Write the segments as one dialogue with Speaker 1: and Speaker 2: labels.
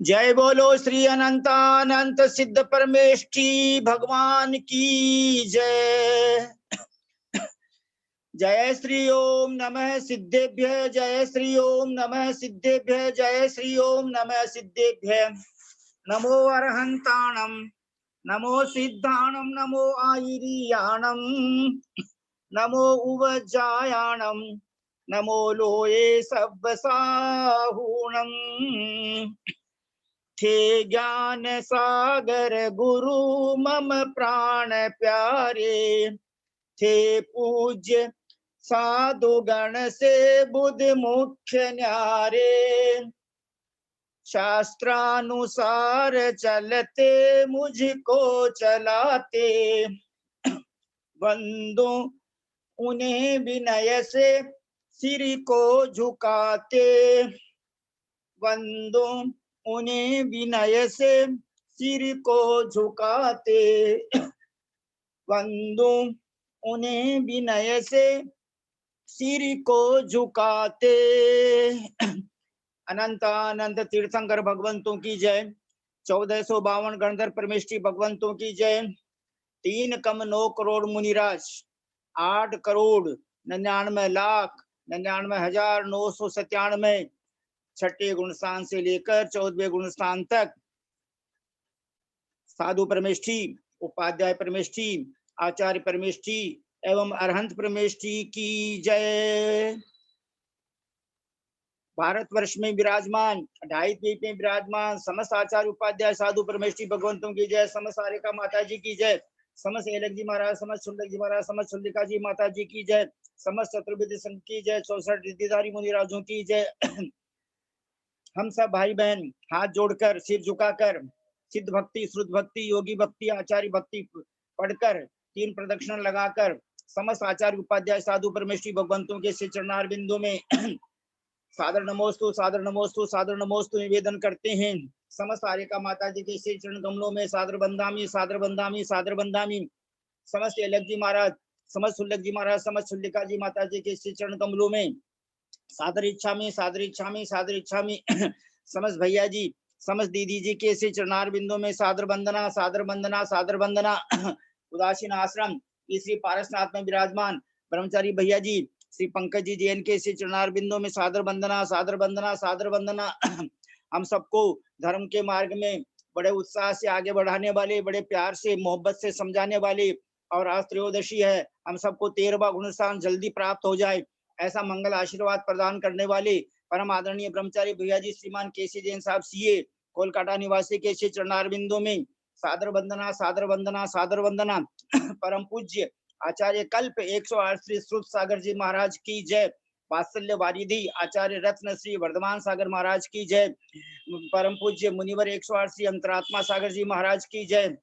Speaker 1: जय बोलो श्री अनंतानंत सिद्ध परमेष्ठी भगवान की जय। जय श्री ओम नमः सिद्धेभ्य, जय श्री ओम नमः सिद्धेभ्य, जय श्री ओम नमः सिद्धेभ्य। नमो अरहंताणम, नमो सिद्धाणम, नमो आयिरियाणम, नमो उवजायाणम, नमो लोये सब्बसाहूणम। थे ज्ञान सागर गुरु मम प्राण प्यारे, थे पूज्य साधु गण से बुध मुख्य न्यारे। शास्त्रानुसार चलते मुझको चलाते, वंदो उन्हें विनय से सिर को झुकाते, वंदो उन्हें विनय से सिर को झुकाते, वंदो उन्हें विनय से सिर को झुकाते। अनंत अनंत तीर्थंकर भगवंतों की जय। 1452 गणधर परमेष्ठी भगवंतों की जय। 3 कम 9 करोड़ मुनिराज, 8 करोड़ 99 लाख 99,997 छठे गुण स्थान से लेकर 14वें गुण स्थान तक साधु परमेष्ठी, उपाध्याय परमेष्ठी, आचार्य परमेष्ठी एवं अरहंत परमेष्ठी की जय। भारतवर्ष में विराजमान 2.5 द्वीप में विराजमान समस्त आचार्य उपाध्याय साधु परमेष्ठी भगवंतों की जय। समस्त सारिका माता जी की जय। समस्त एलक जी महाराज, समस्त शुल्लक जी महाराज, समस्त शुल्लिका जी माता जी की जय। समस्त चतुर्विद संघ की जय। 64 रिद्धिधारी मुनिराजों की जय। हम सब भाई बहन हाथ जोड़कर, सिर झुकाकर, सिद्ध भक्ति, श्रुत भक्ति, योगी भक्ति, आचार्य भक्ति पढ़कर 3 प्रदक्षिण लगाकर समस्त आचार्य उपाध्याय साधु परमेष्ठी भगवंतों के श्री चरणार बिंदु में सादर नमोस्तु, सादर नमोस्तु, सादर नमोस्तु निवेदन करते हैं। समस्त आर्यका माता जी के श्री चरण कमलों में सादर बंदामी, सादर बंदामी, सादर बंदामी। समस्त एलक जी महाराज, समस्त शुल्लक जी महाराज, समस्त शुल्लिका जी माता जी के श्री चरण कमलों में सादर इच्छा में, सादर इच्छा में, सादर इच्छा में। समस्त भैया जी, समस्त दीदी जी के श्री चरणार बिंदु में सादर वंदना, सादर वंदना, सादर वंदना। उदासीन आश्रम श्री पारसनाथ में विराजमान ब्रह्मचारी भैया जी श्री पंकज जी जैन के श्री चरणार बिंदु में सादर वंदना, सादर वंदना, सादर वंदना। हम सबको धर्म के मार्ग में बड़े उत्साह से आगे बढ़ाने वाले, बड़े प्यार से मोहब्बत से समझाने वाले, और आज त्रयोदशी है, हम सबको 13वां गुण स्थान जल्दी प्राप्त हो जाए ऐसा मंगल आशीर्वाद प्रदान करने वाले परम आदरणीय ब्रह्मचारी भैया जी श्रीमान केसी जैन साहब सीए कोलकाता निवासी के श्री चरणार बिंदु में सादर वंदना, सादर वंदना, सादर वंदना। परम पूज्य आचार्य कल्प 108 श्री श्रुत सागर जी महाराज की जय। वात्सल्य वारिधि आचार्य रत्न श्री वर्धमान सागर महाराज की जय। परम पूज्य मुनिवर 108 श्री अंतरात्मा सागर जी महाराज की जय।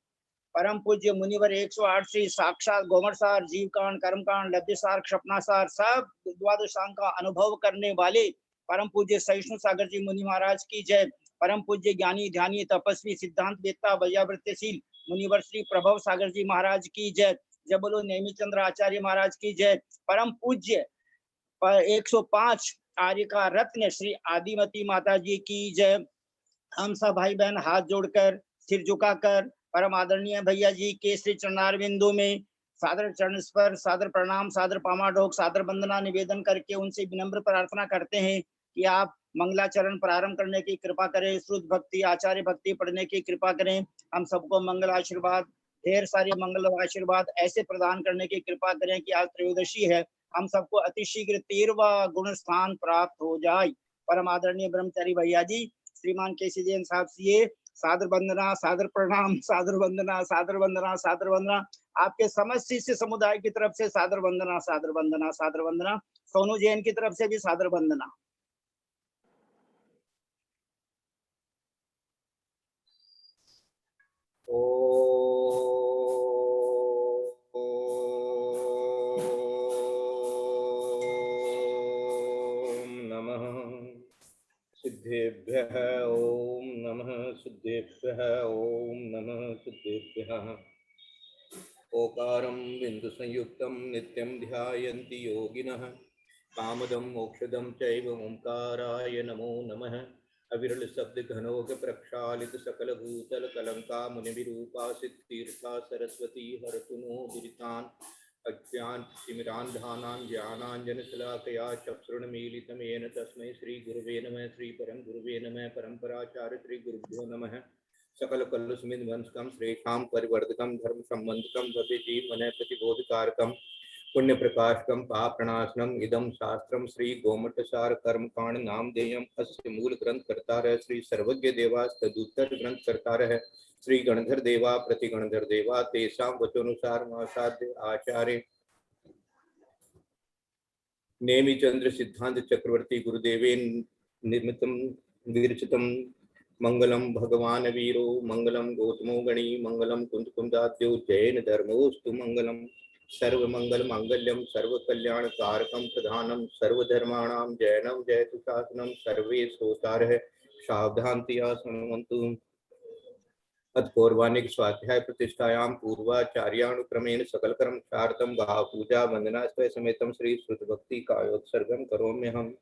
Speaker 1: परम पूज्य मुनिवर 108 श्री साक्षात गोमरसार, जीव कांड, कर्म कांड, लब्धसार, क्षपनासार सब द्वादशांग का अनुभव करने वाले परम पूज्य सहिष्णु सागर जी मुनि महाराज की जय। परम पूज्य ज्ञानी ध्यानी तपस्वी सिद्धांत वेत्ता वैयावृत्यशील मुनिवर श्री प्रभव सागर जी महाराज की जय। जय बोलो नेमी चंद्र आचार्य महाराज की जय। परम पूज्य 105 आर्य का रत्न श्री आदिमती माता जी की जय। हम सब भाई बहन हाथ जोड़कर, सिर झुकाकर परम आदरणीय भैया जी के श्री चरणार बिंदु में सादर चरण स्पर्श, सादर प्रणाम, सादर पामाडोक, सादर वंदना निवेदन करके उनसे विनम्र प्रार्थना करते हैं कि आप मंगलाचरण प्रारंभ करने की कृपा करें, श्रुत भक्ति, आचार्य भक्ति पढ़ने की कृपा करें। हम सबको मंगल आशीर्वाद, ढेर सारे मंगल आशीर्वाद ऐसे प्रदान करने की कृपा करें कि आज त्रयोदशी है, हम सबको अतिशीघ्र 13वां गुण स्थान प्राप्त हो जाए। परम आदरणीय ब्रह्मचारी भैया जी श्रीमान केसी जैन साहब सीए सादर वंदना, सादर प्रणाम, सादर वंदना, सादर वंदना, सादर वंदना। आपके समस्त शिष्य समुदाय की तरफ से सादर वंदना, सादर वंदना, सादर वंदना। सोनू जैन की तरफ से भी सादर वंदना।
Speaker 2: सिद्धेभ्यः ओम नमः, सिद्धेभ्यः ओम नमः, सिद्धेभ्यः। ओकारं बिंदु संयुक्तं नित्यं ध्यायन्ति योगिनः कामदं मोक्षदं चैव ओंकाराय नमो नमः। अविरल शब्द घनोग प्रक्षालित सकल भूतल कलंका मुनि विरूपासित तीर्था सरस्वती हरतुनो विदितान् अज्ञान तिमिरान्धानां ज्ञानाञ्जन शलाकया चक्षुरुन्मीलितं येन तस्मै श्री गुरुवे नमः। श्री परम गुरुवे नमः। परम्पराचार्य श्री गुरुभ्यो नमः। सकल कलुषमिन्वंसकं श्रेष्ठां परिवर्तकं धर्म संबंधकं भव्य जीवने प्रतिबोधकारकं पुण्य प्रकाशकं पापनाशनम इदं शास्त्रम श्री गोमटसार कर्मकांड नामधेयम् अस्य मूल ग्रंथ कर्तारः श्री सर्वज्ञ देवा तदुत्तर ग्रंथ कर्तारः श्री गणधर देवा प्रति गणधर देवा तेषां वचोनुसार महासाध्य आचार्य नेमि चंद्र सिद्धांत चक्रवर्ती गुरुदेवेन निर्मितं विरचितं मंगलम भगवान वीरो मंगलम गौतमो गणी मंगलम कुंद कुंदाद्यो जैन धर्मोस्तु मंगलम सर्वमंगल मांगल्यम सर्व कल्याण कारकम प्रधानम सर्वधर्माणां जैनम जयतु शासनम सर्वे श्रोतारः सावधानतया शृण्वन्तु। अथ पौर्वाणिक स्वाध्याय प्रतिष्ठायां पूर्वाचार्यानुक्रमेण सकल कर्म क्षार्थम भाव पूजा वंदना समेतम श्री श्रुत भक्ति कायोत्सर्गम करोम्यहम्।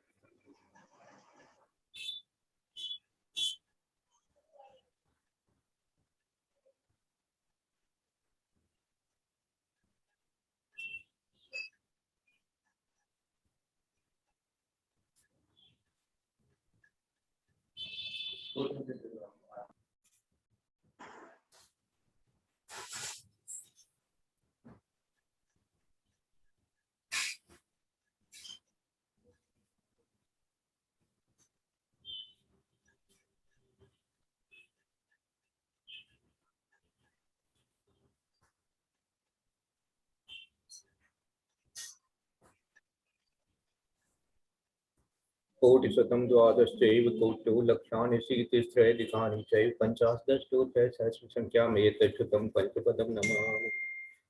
Speaker 2: कोटिशतं द्वादशैव कोटि लक्षाणि शीतिस्त्रैधिकानि चैव पञ्चाशदष्टोत्तरसहस्रसङ्ख्याम् एतच्छ्रुतं पञ्चपदं नमामि।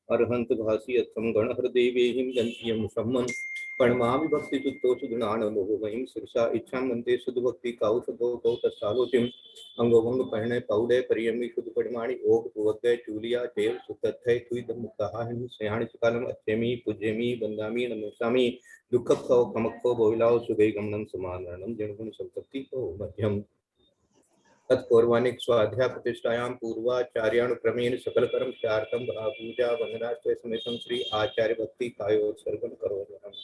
Speaker 2: अर्हन्त भासी अथम गणहृदय वेहिं गंतियम सम्मन प्रणमामि भक्ति तुत्तोषु गुणानमोह वहीं सुरसा इच्छा मंते शुद्ध भक्ति काउसभो कौ तत्सालोचिम अंगोभंग पहने पौडे परियमी शुद्ध परिमाणी ओग पुवद्दय चूलिया देव सुतथय तुई दमुक्ताहानि सयाणि चकालम अत्यमी पूज्यमी वंदामी नमोसामी दुःखपो कमक्को बोहिलाओ सुगै गमनं समानरणं जणगुण संपत्ति को मध्यम। तत्पौर्वाणिक स्वाध्याय प्रतिष्ठायां पूर्वाचार्यानुक्रमेण सकल कर्म क्षार्थम पूजा वंदना समेतम श्री आचार्य भक्ति कायोत्सर्गम करोम्यहम्।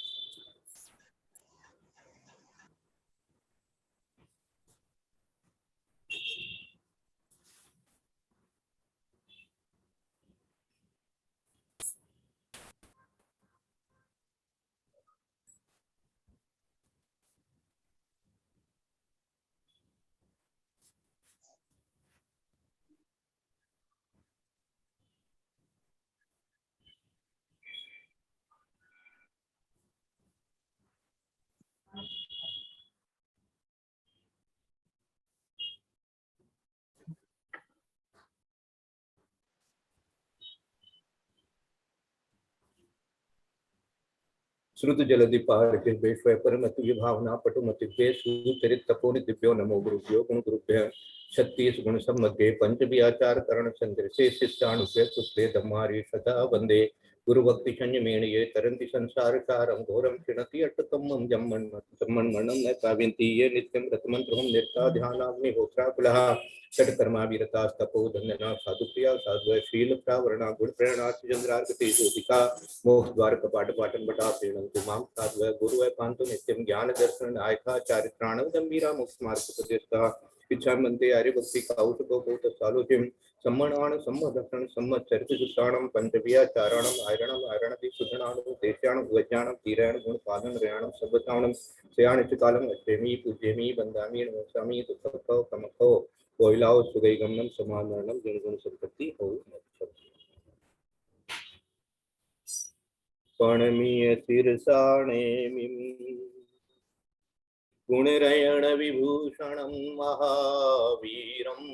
Speaker 2: श्रुत जलधि पहाड़ विश्व परमति भावना पटुमतिभ्ये सुचरित तपोनि दिव्यो नमो गुरुभ्यो गुण गुरुभ्य छत्तीस गुण सम्मध्ये पंच आचार करण चंद्र से शिष्याणुभ्य सुप्रे धम्मारी सदा वंदे गुरु भक्ति संयमेण ये तरंति संसार सारम घोरम क्षिणति अट्टकम्मं जम्मन् जम्मन्मरणं न काव्यन्ति ये नित्यं रतमन्त्रहं निर्ता ध्यानाग्निहोत्रा कुलः षट्कर्मा वीरतास्तपो धन्यना साधुप्रिया साधु शील प्रावरणा गुण प्रेरणा चंद्रार्क तेजोदिका मोक्ष द्वार कपाट पाटन बटा प्रेरणं तुमां साधु गुरु पांतु नित्यं ज्ञान दर्शन नायका चारित्राणं गंभीरा मोक्ष मार्ग उपदेशता इच्छा मंते आर्य भक्ति काउटको बहुत सालोचिम सम्मणान सम्मदक्षण सम्मचरित सुताणम पंचव्याचारणम आयरणम आयरणति सुधनाणम देशाणम वज्ञानम तीरायण गुण पालन रयाणम सबताणम सयाण चिकालम अष्टेमी पूज्यमी वंदामी नमस्कामी दुःखो कमखो कोइलाओ सुगै गमनम समानरणम जनगुण संपत्ति हो पणमीय शीर्षाणेमिं गुणरयण विभूषणं महावीरं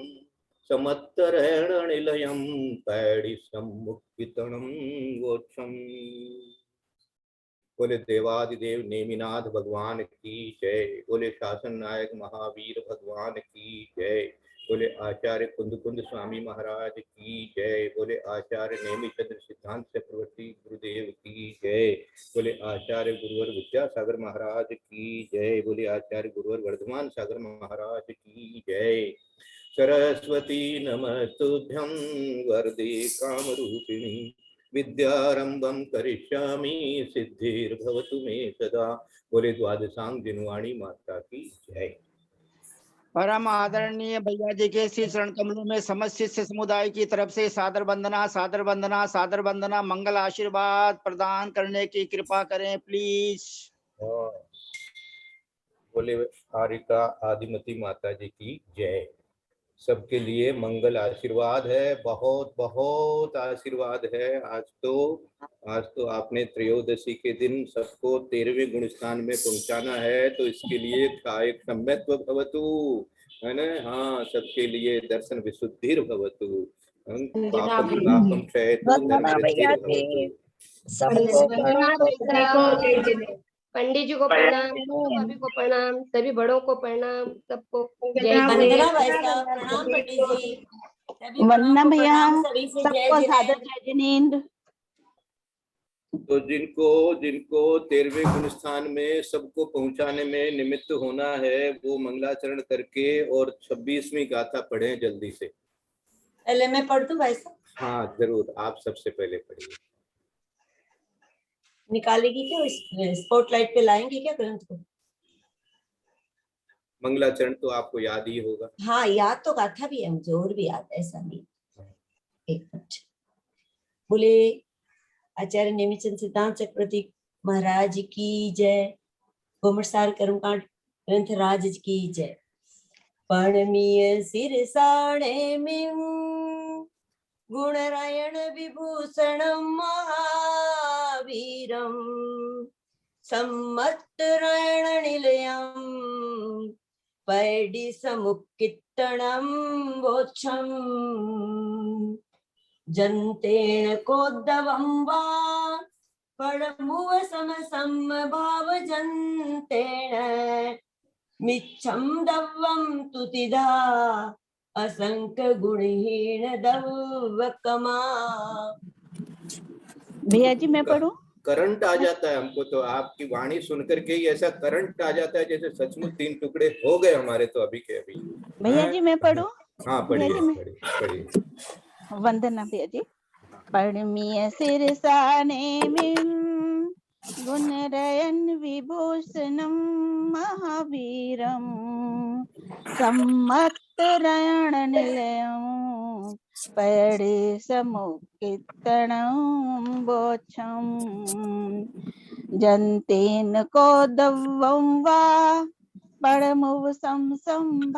Speaker 2: समत्तरेण निलयं पैडिसं मुक्तितनं गोक्षम्। बोले देवादिदेव नेमिनाथ भगवान की जय। बोले शासन नायक महावीर भगवान की जय। बोले आचार्य कुंद स्वामी महाराज की जय। बोले आचार्य नेमिचंद्र सिद्धांत चक्रवर्ती गुरुदेव की जय। बोले आचार्य गुरुवर विद्यासागर महाराज की जय। बोले आचार्य गुरुवर वर्धमान सागर महाराज की जय। सरस्वती नमस्तुभ्यं वरदे कामरूपिणी विद्यारंभं करिष्यामि सिद्धिर्भवतु मे सदा। बोले द्वादशांग जिनवाणी माता की जय।
Speaker 1: परम आदरणीय भैया जी के श्री चरण कमलों में समस्त शिष्य समुदाय की तरफ से सादर वंदना, सादर वंदना, सादर वंदना। मंगल आशीर्वाद प्रदान करने की कृपा करें प्लीज।
Speaker 2: बोले हारिका आदिमती माता जी की जय। सबके लिए मंगल आशीर्वाद है, बहुत बहुत आशीर्वाद है। आज तो आपने त्रयोदशी के दिन सबको 13वें गुण स्थान में पहुंचाना है, तो इसके लिए एक सम्यत्व भवतु, है ना। हाँ, सबके लिए दर्शन विशुद्धिर भवतु, पापम नापम क्षयतु धर्मवृद्धिर भवतु।
Speaker 3: पंडित जी को प्रणाम, भाभी को प्रणाम, सभी बड़ों को प्रणाम, सबको जय
Speaker 4: वंदना भाई साहब, प्रणाम पंडित जी, सभी
Speaker 5: वंदना
Speaker 4: बड़ों को
Speaker 5: भैया,
Speaker 4: प्रणाम, सभी से जय
Speaker 5: सबको
Speaker 4: जिनेंद्र।
Speaker 5: सादर जय जिनेंद्र।
Speaker 2: तो जिनको 13वें गुण स्थान में सबको पहुंचाने में निमित्त होना है, वो मंगलाचरण करके और 26वीं गाथा पढ़े जल्दी से।
Speaker 4: पहले मैं पढ़ दूं भाई साहब?
Speaker 2: हाँ जरूर, आप सबसे पहले पढ़िए।
Speaker 4: निकालेगी क्या, स्पॉटलाइट पे लाएंगे क्या ग्रंथ को?
Speaker 2: मंगलाचरण तो आपको याद ही होगा।
Speaker 4: हाँ याद तो गाथा भी है मुझे, और भी याद है, ऐसा नहीं। एक मिनट। बोले आचार्य नेमिचंद सिद्धांत चक्रवर्ती महाराज की जय। गोमरसार कर्मकांड ग्रंथ राज की जय। पणमीय सिरसाणे मिं गुणरायण विभूषणं महावीरं सम्मत्तरायण निलयं पैडी समुक्कित्तणं वोच्छं जन्तेन कोद्दवं वा पडमुव समसमभाव जन्तेन मिच्छं दव्वं तुतिधा असंख्य गुणहीन दव्वकमा।
Speaker 5: भैया जी मैं पढ़ूं?
Speaker 2: करंट आ जाता है हमको तो, आपकी वाणी सुनकर के ही ऐसा करंट आ जाता है जैसे सचमुच 3 टुकड़े हो गए हमारे तो अभी के अभी।
Speaker 5: भैया जी मैं पढ़ूं?
Speaker 2: हाँ
Speaker 5: भैया जी मैं
Speaker 2: पढ़िए।
Speaker 5: वंदना भैया जी। पढ़मिय सिरसाने मिं गुणरयन विभूषणं महावीरं सम्मत्तरायण निलयं पैडे समुक्कित्तणं वोच्छं जन्तेन कोदव्वं वा परमुव संभावजन्तेन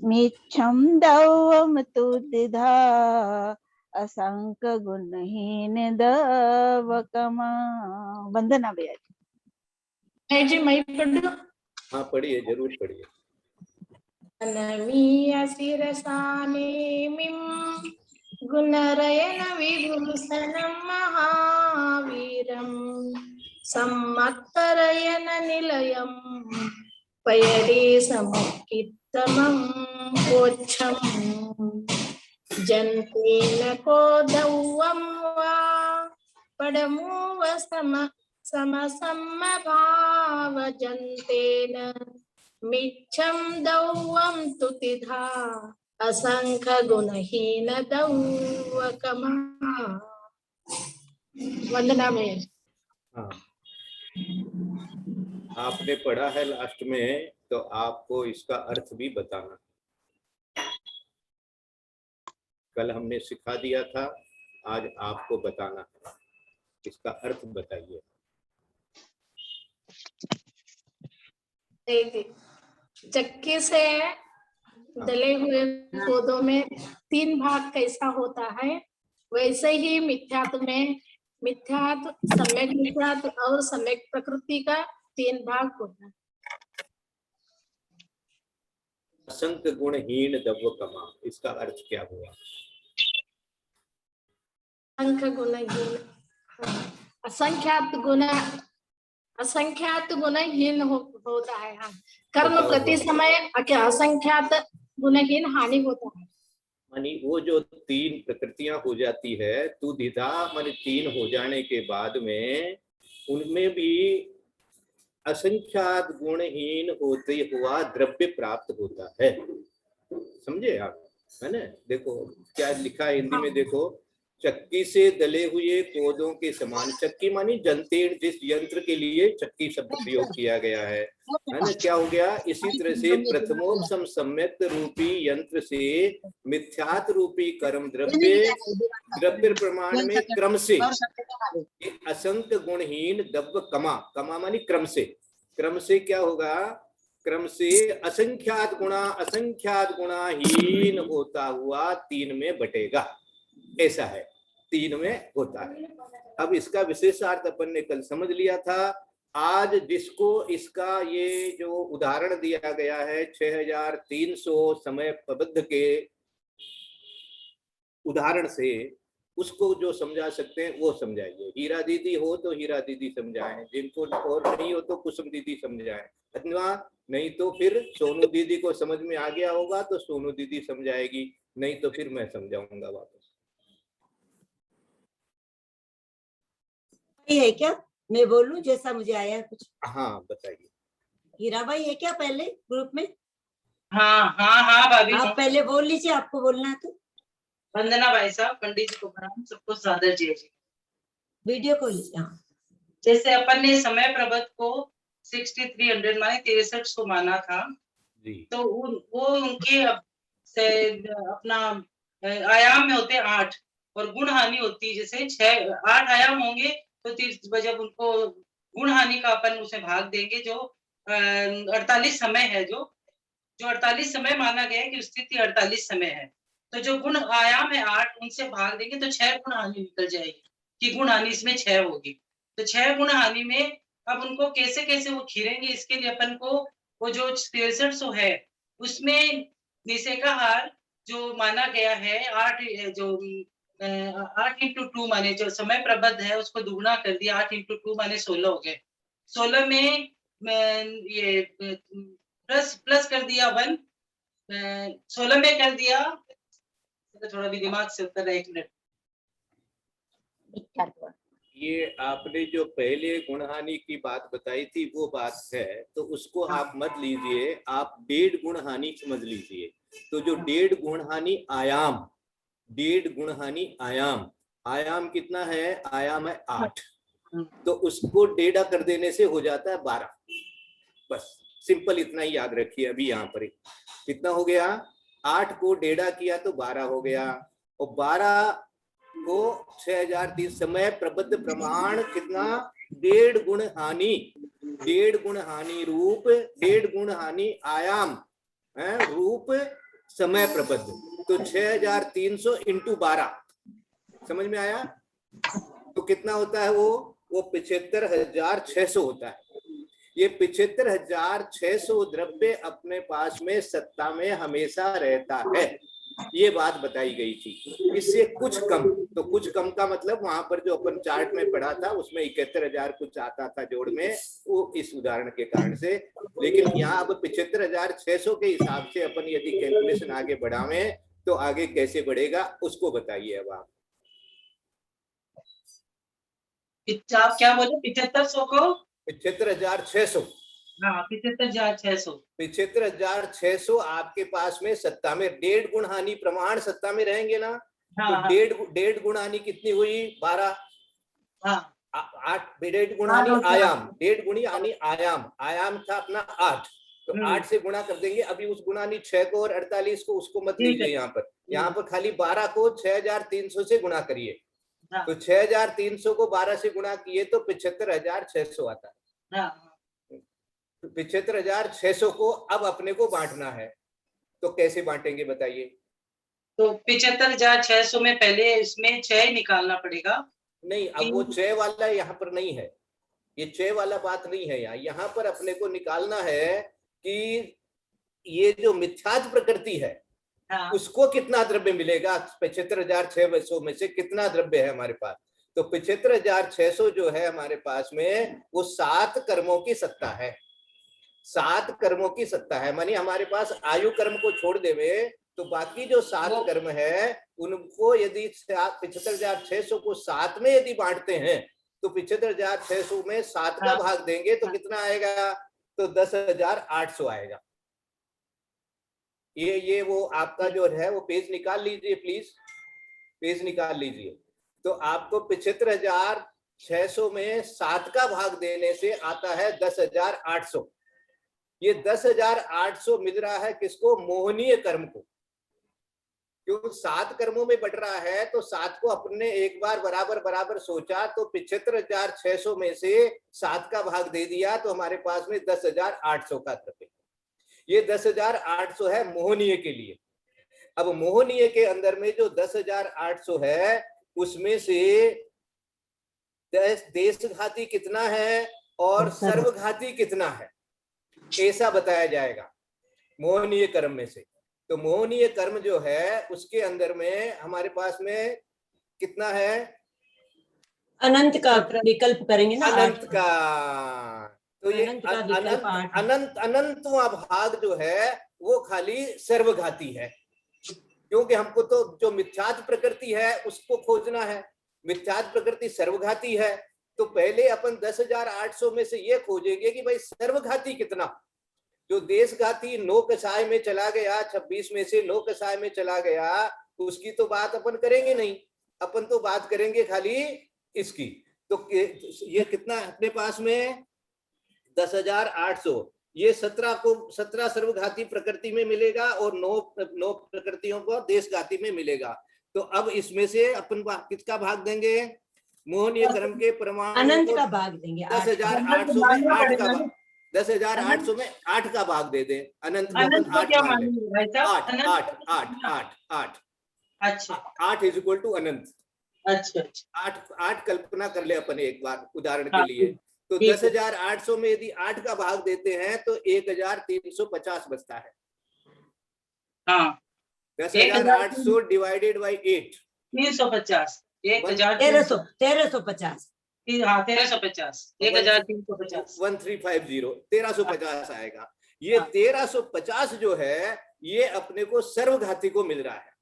Speaker 5: मिच्छं दव्वं तुतिधा असंख्य गुणहीन दवकमा। वंदना भैया
Speaker 3: जी। मैं पढ़ूं?
Speaker 2: हाँ पढ़िए, जरूर पढ़िए।
Speaker 3: पणमीय सिरसाने मिं गुणरयण विभूषणं महावीरं सम्मत्तरायण निलयं पयडे समुक्कित्तमं वोच्छं जन्तेन कोदव्वं वा पडमुव समसमभावजन्तेन मिच्छं दव्वं तुतिधा असंख्य गुणहीन दव्वकमा। वंदना में
Speaker 2: हाँ, आपने पढ़ा है लास्ट में, तो आपको इसका अर्थ भी बताना। कल हमने सिखा दिया था, आज आपको बताना है, इसका अर्थ बताइए।
Speaker 3: चक्की से दले हुए पौधों में 3 भाग कैसा होता है, वैसे ही मिथ्यात्व में मिथ्यात्व, सम्यक मिथ्यात्व और सम्यक प्रकृति का 3 भाग होता है।
Speaker 2: असंख्य गुणहीन दव्वकमा, इसका अर्थ क्या हुआ?
Speaker 3: असंख्य गुणहीन, असंख्यात गुण असंख्यात गुणहीन होता है। हाँ, कर्म
Speaker 2: बताओ,
Speaker 3: प्रति
Speaker 2: बताओ।
Speaker 3: समय क्या असंख्यात गुणहीन हानि होता है।
Speaker 2: मानी वो जो तीन प्रकृतियां हो जाती है, तू द्विधा मानी तीन हो जाने के बाद में उनमें भी असंख्यात गुणहीन होते हुआ द्रव्य प्राप्त होता है। समझे आप, है ना? देखो क्या लिखा है हिंदी में, देखो, चक्की से दले हुए कोदों के समान। चक्की मानी जनतेड़, जिस यंत्र के लिए चक्की शब्द प्रयोग किया गया है ना? क्या हो गया? इसी तरह से प्रथमोपम सम्यक रूपी यंत्र से मिथ्यात रूपी कर्म द्रव्य, द्रव्य प्रमाण में क्रम से असंख्य गुणहीन दब्ब कमा, कमा मानी क्रम से, क्रम से क्या होगा? क्रम से असंख्यात गुणाहीन होता हुआ तीन में बटेगा। ऐसा है, तीन में होता है। अब इसका विशेषार्थ अपन ने कल समझ लिया था। आज जिसको इसका ये जो उदाहरण दिया गया है 6300 समय प्रबद्ध के उदाहरण से, उसको जो समझा सकते हैं वो समझाइए। हीरा दीदी हो तो हीरा दीदी समझाएं, जिनको और नहीं हो तो कुसुम दीदी समझाएं, अथवा नहीं तो फिर सोनू दीदी को समझ में आ गया होगा तो सोनू दीदी समझाएगी, नहीं तो फिर मैं समझाऊंगा वापस।
Speaker 4: ये है क्या? मैं बोलूं जैसा मुझे आया कुछ?
Speaker 2: हाँ बताइए।
Speaker 4: हीरा भाई है क्या पहले ग्रुप में?
Speaker 6: हाँ हाँ हाँ भाभी,
Speaker 4: आप पहले बोल लीजिए, आपको बोलना है तो।
Speaker 6: वंदना भाई साहब, पंडित जी को प्रणाम, सबको सादर जय जी।
Speaker 4: वीडियो कॉल लीजिए। हाँ,
Speaker 6: जैसे अपन ने समय प्रबंध को 6300 माने 6300 माना था
Speaker 2: जी।
Speaker 6: तो वो उनके से अपना आयाम में होते 8 और गुण हानि होती जैसे 8 आयाम होंगे तो जब उनको गुण हानि का अपन उसे भाग देंगे जो 48 समय है, जो 48 समय माना गया है कि स्थिति 48 समय है, तो जो गुण आयाम है 8 उनसे भाग देंगे तो 6 गुण हानि निकल जाएगी कि गुण हानि इसमें 6 होगी। तो 6 गुण हानि में अब उनको कैसे कैसे वो खीरेंगे, इसके लिए अपन को वो जो 6300 है उसमें निशे का हार जो माना गया है 8 जो 8 इंटू 2 माने जो समय प्रबद्ध है उसको दुगुना कर दिया, 8 इंटू 2 माने 16 हो गए। 16 में ये प्लस कर दिया 1, 16 में कर दिया, थोड़ा भी दिमाग से उतर रहा है, 1 मिनट।
Speaker 2: ये आपने जो पहले गुणहानि की बात बताई थी वो बात है, तो उसको आप मत लीजिए, आप 1.5 गुणहानि समझ लीजिए। तो जो 1.5 गुणहानि आयाम, 1.5 गुणहानि आयाम, आयाम कितना है? आयाम है 8, तो उसको 1.5 कर देने से हो जाता है 12। बस सिंपल इतना ही याद रखिए। अभी यहाँ पर कितना हो गया? 8 को 1.5 किया तो 12 हो गया, और 12 को 6003 समय प्रबद्ध प्रमाण कितना? 1.5 गुण हानि, 1.5 गुण हानि रूप, 1.5 गुण हानि आयाम रूप समय प्रबद्ध, तो 6300 इंटू 12, समझ में आया? तो कितना होता है वो 75,600 होता है। ये 75,600 द्रव्य अपने पास में सत्ता में हमेशा रहता है, ये बात बताई गई थी। इससे कुछ कम, तो कुछ कम का मतलब वहां पर जो अपन चार्ट में पढ़ा था उसमें 71,000 कुछ आता था जोड़ में, वो इस उदाहरण के कारण से। लेकिन यहाँ अब 75,600 के हिसाब से अपन यदि कैलकुलेशन आगे बढ़ावे तो आगे कैसे बढ़ेगा उसको बताइए। अब आप
Speaker 6: क्या बोले? 7500 को
Speaker 2: 75,600,
Speaker 6: हाँ 75,600,
Speaker 2: 75,600 आपके पास में सत्ता में 1.5 गुण हानि प्रमाण सत्ता में रहेंगे ना?
Speaker 6: हाँ,
Speaker 2: तो 1.5 गुण हानि कितनी हुई? 12।
Speaker 6: हाँ
Speaker 2: 8 1.5 गुण हानि आयाम, 1.5 गुणी हानि आयाम, आयाम था अपना 8, तो 8 से गुणा कर देंगे। अभी उस गुणानी 6 को और 48 को उसको मत लीजिए यहाँ पर खाली 12 को 6300 से गुणा करिए। तो 6300 को 12 से गुणा किए तो 75,600 आता है। तो 75,600 को अब अपने को बांटना है, तो कैसे बांटेंगे बताइए?
Speaker 6: तो 75,600 में पहले इसमें 6 निकालना पड़ेगा।
Speaker 2: नहीं, अब वो 6 वाला यहाँ पर नहीं है, ये 6 वाला बात नहीं है। यहाँ पर अपने को निकालना है कि ये जो मिथ्यात्व प्रकृति है उसको कितना द्रव्य मिलेगा? 75,600 में से कितना द्रव्य है हमारे पास? तो 75,600 जो है हमारे पास में वो 7 कर्मों की सत्ता है, 7 कर्मों की सत्ता है। मानी हमारे पास आयु कर्म को छोड़ देवे तो बाकी जो 7 कर्म है उनको यदि 75,600 को 7 में यदि बांटते हैं तो 75,600 में 7 का भाग देंगे तो कितना आएगा, तो 10,800 आएगा। ये वो आपका जो है वो पेज निकाल लीजिए प्लीज, पेज निकाल लीजिए। तो आपको 75,600 में 7 का भाग देने से आता है 10,800। ये 10,800 मिल रहा है किसको, मोहनीय कर्म को। क्योंकि 7 कर्मों में बट रहा है तो 7 को अपने एक बार बराबर बराबर सोचा तो 75,600 में से 7 का भाग दे दिया तो हमारे पास में 10,800 का द्रव्य। ये 10,800 है मोहनीय के लिए। अब मोहनीय के अंदर में जो 10,800 है उसमें से देशघाती कितना है और सर्वघाती कितना है, ऐसा बताया जाएगा मोहनीय कर्म में से। तो मोहनीय कर्म जो है उसके अंदर में हमारे पास में कितना है,
Speaker 4: अनंत का विकल्प करेंगे ना,
Speaker 2: अनंत का। तो ये
Speaker 4: अनंत का विकल्प 8 है।
Speaker 2: अनंतवां भाग जो है वो खाली सर्वघाती है, क्योंकि हमको तो जो मिथ्यात्व प्रकृति है उसको खोजना है। मिथ्यात्व प्रकृति सर्वघाती है तो पहले अपन 10,800 में से ये खोजेंगे कि भाई सर्वघाती कितना। जो देशघाती 9 कसाय में चला गया, 26 में से 9 कसाय में चला गया, उसकी तो बात अपन करेंगे नहीं, अपन तो बात करेंगे खाली इसकी। तो ये कितना अपने पास में 10,800, ये 17 सर्वघाती प्रकृति में मिलेगा और 9 प्रकृतियों को देशघाती में मिलेगा। तो अब इसमें से अपन किसका भाग देंगे, मोहनीय कर्म के प्रमाण
Speaker 4: अनंत का भाग देंगे।
Speaker 2: 10,800 में 8 का भाग, 10,800 में 8 का भाग दे दें। अनंत को अपन 8 मान लें। 8
Speaker 6: अच्छा
Speaker 2: 8 इज इक्वल टू अनंत।
Speaker 6: अच्छा
Speaker 2: 8 कल्पना कर ले अपन एक बार उदाहरण के लिए। तो 10,800 में यदि 8 का भाग देते हैं तो 1,350 बचता है।
Speaker 6: हाँ
Speaker 2: 10,800 डिवाइडेड बाई 8
Speaker 6: 350,
Speaker 4: 1350
Speaker 6: हाँ 1350, 1,350,
Speaker 2: 1350 1350 आएगा। ये 1350 जो है ये अपने को सर्वघाती को मिल रहा है,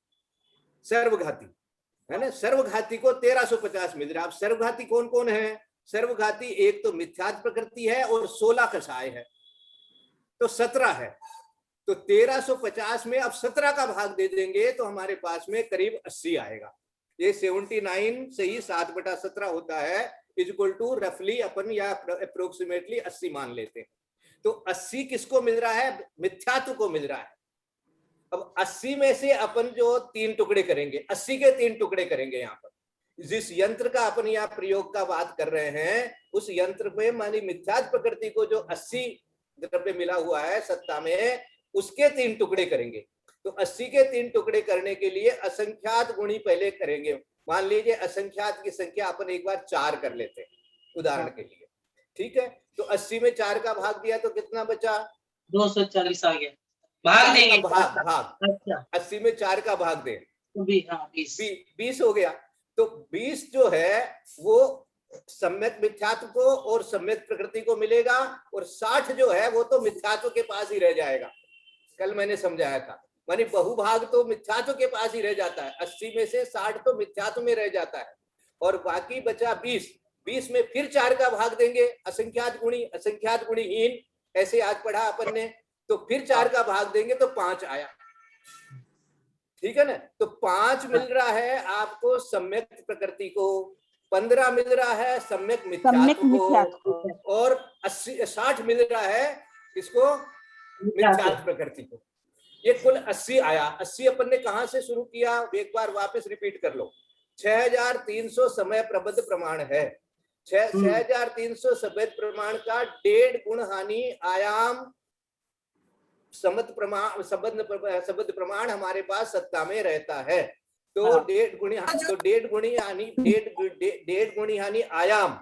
Speaker 2: सर्वघाती है ना, सर्वघाती को 1350 मिल रहा है। अब सर्वघाती कौन कौन है, सर्वघाती एक तो मिथ्यात्व प्रकृति है और 16 कसाय है, तो 17 है। तो 1350 में अब 17 का भाग दे देंगे तो हमारे पास में करीब 80 आएगा। ये 79 से ही 7/17 होता है, इज इक्वल टू रफली अपन या अप्रोक्सीमेटली 80 मान लेते हैं। तो 80 किसको मिल रहा है, मिथ्यात्व को मिल रहा है। अब 80 में से अपन जो 3 टुकड़े करेंगे, 80 के 3 टुकड़े करेंगे। यहाँ पर जिस यंत्र का अपन यहाँ प्रयोग का बात कर रहे हैं उस यंत्र में मानी मिथ्यात्व प्रकृति को जो 80 द्रव्य मिला हुआ है सत्ता में, उसके 3 टुकड़े करेंगे। तो 80 के 3 टुकड़े करने के लिए असंख्यात गुणी पहले करेंगे। मान लीजिए असंख्यात की संख्या अपन एक बार 4 कर लेते हैं उदाहरण के लिए, ठीक है। तो 80 में 4 का भाग दिया तो कितना बचा,
Speaker 6: 240 आ गया। भाग देंगे,
Speaker 2: भाग
Speaker 6: अच्छा
Speaker 2: 80 में 4 का भाग दे
Speaker 6: तो
Speaker 2: 20 हो गया। तो 20 जो है वो सम्यक मिथ्यात्व को और सम्यक प्रकृति को मिलेगा, और 60 जो है वो तो मिथ्यात्व के पास ही रह जाएगा। कल मैंने समझाया था, मानी बहुभाग तो मिथ्यात्व के पास ही रह जाता है। 80 में से 60 तो मिथ्यात्व में रह जाता है और बाकी बचा 20 में फिर 4 का भाग देंगे। असंख्यात गुणीहीन ऐसे आज पढ़ा अपन ने, तो फिर 4 का भाग देंगे तो 5 आया, ठीक है ना। तो 5 मिल रहा है आपको सम्यक प्रकृति को, 15 मिल रहा है सम्यक मिथ्यात्व को, और 60 मिल रहा है किसको, मिथ्यात्व प्रकृति को। ये कुल 80 आया। 80 अपन ने कहां से शुरू किया, एक बार वापस रिपीट कर लो। 6,300 समय प्रबद्ध प्रमाण है। 6,300 समय प्रमाण का 1.5 गुण हानि आयाम संबद्ध प्रमाण हमारे पास सत्ता में रहता है। तो 1.5 गुणी हानि आयाम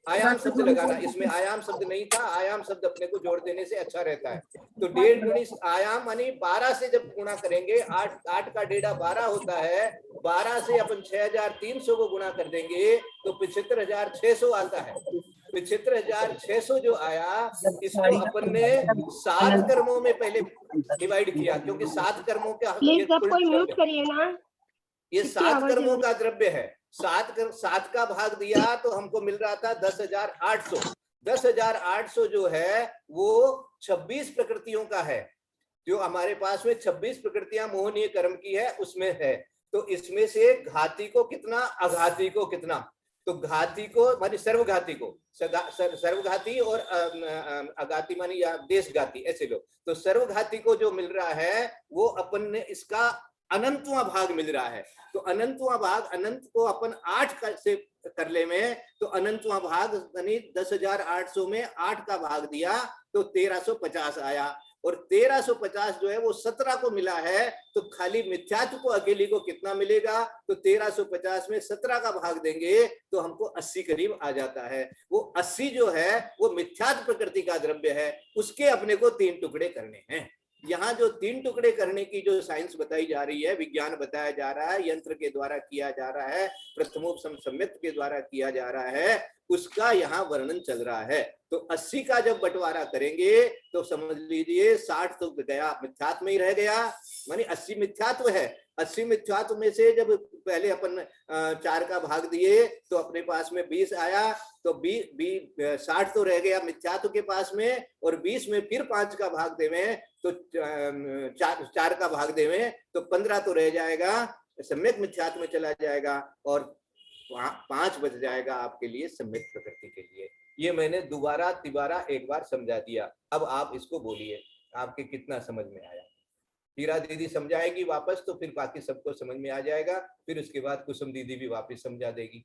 Speaker 2: आयाम शब्द लगाना, इसमें आयाम शब्द नहीं था, आयाम शब्द अपने को जोड़ देने से अच्छा रहता है। तो 1.5 गुणित आयाम मानी 12 से जब गुणा करेंगे, 8 का 1.5 12 होता है, 12 से अपन 6300 को गुणा कर देंगे तो 75,600 आता है। 75,600 जो आया, इसको अपन ने 7 कर्मों में पहले डिवाइड किया, क्योंकि 7 कर्मों का
Speaker 7: प्लीज सब कोई म्यूट करिए ना।
Speaker 2: ये 7 कर्मों का द्रव्य है। 7 का भाग दिया तो हमको मिल रहा था 10,800। 10,800 जो है वो 26 प्रकृतियों का है। जो हमारे पास में 26 प्रकृतियां मोहनीय कर्म की है उसमें है। तो इसमें से घाती को कितना, अघाती को कितना? तो घाती को मानी सर्वघाती को, सर्वघाती और अघाती मानी या देशघाती, ऐसे लो। तो सर्वघाती को जो मिल रहा है वो अपन ने इसका अनंतवां भाग मिल रहा है। तो अनंतवां भाग, अनंत को अपन 8 से कर ले में, तो अनंतवां भाग यानी 10,800 में 8 का भाग दिया तो 1350 आया। और 1350 जो है वो 17 को मिला है। तो खाली मिथ्यात्व को अकेली को कितना मिलेगा? तो 1350 में 17 का भाग देंगे तो हमको 80 करीब आ जाता है। वो 80 जो है वो मिथ्यात्व प्रकृति का द्रव्य है, उसके अपने को 3 टुकड़े करने हैं। यहाँ जो 3 टुकड़े करने की जो साइंस बताई जा रही है, विज्ञान बताया जा रहा है, यंत्र के द्वारा किया जा रहा है, प्रथमोपसम सम्यक्त के द्वारा किया जा रहा है, उसका यहाँ वर्णन चल रहा है। तो 80 का जब बंटवारा करेंगे तो समझ लीजिए 60 तो गया मिथ्यात्व में ही रह गया, मानी 80 मिथ्यात्व है। 80 मिथ्यात्व में से जब पहले अपन 4 का भाग दिए तो अपने पास में 20 आया, तो 60 तो रह गया मिथ्यात्व के पास में, और 20 में फिर 5 का भाग देवे तो 4 का भाग देवे तो 15 तो रह जाएगा, सम्यक मिथ्यात्व में चला जाएगा, और 5 बच जाएगा आपके लिए सम्यक प्रकृति के लिए। ये मैंने दोबारा तिबारा एक बार समझा दिया। अब आप इसको बोलिए, आपके कितना समझ में आया? हीरा दीदी समझाएगी वापस तो फिर बाकी सबको समझ में आ जाएगा, फिर उसके बाद कुसुम दीदी भी वापस समझा देगी।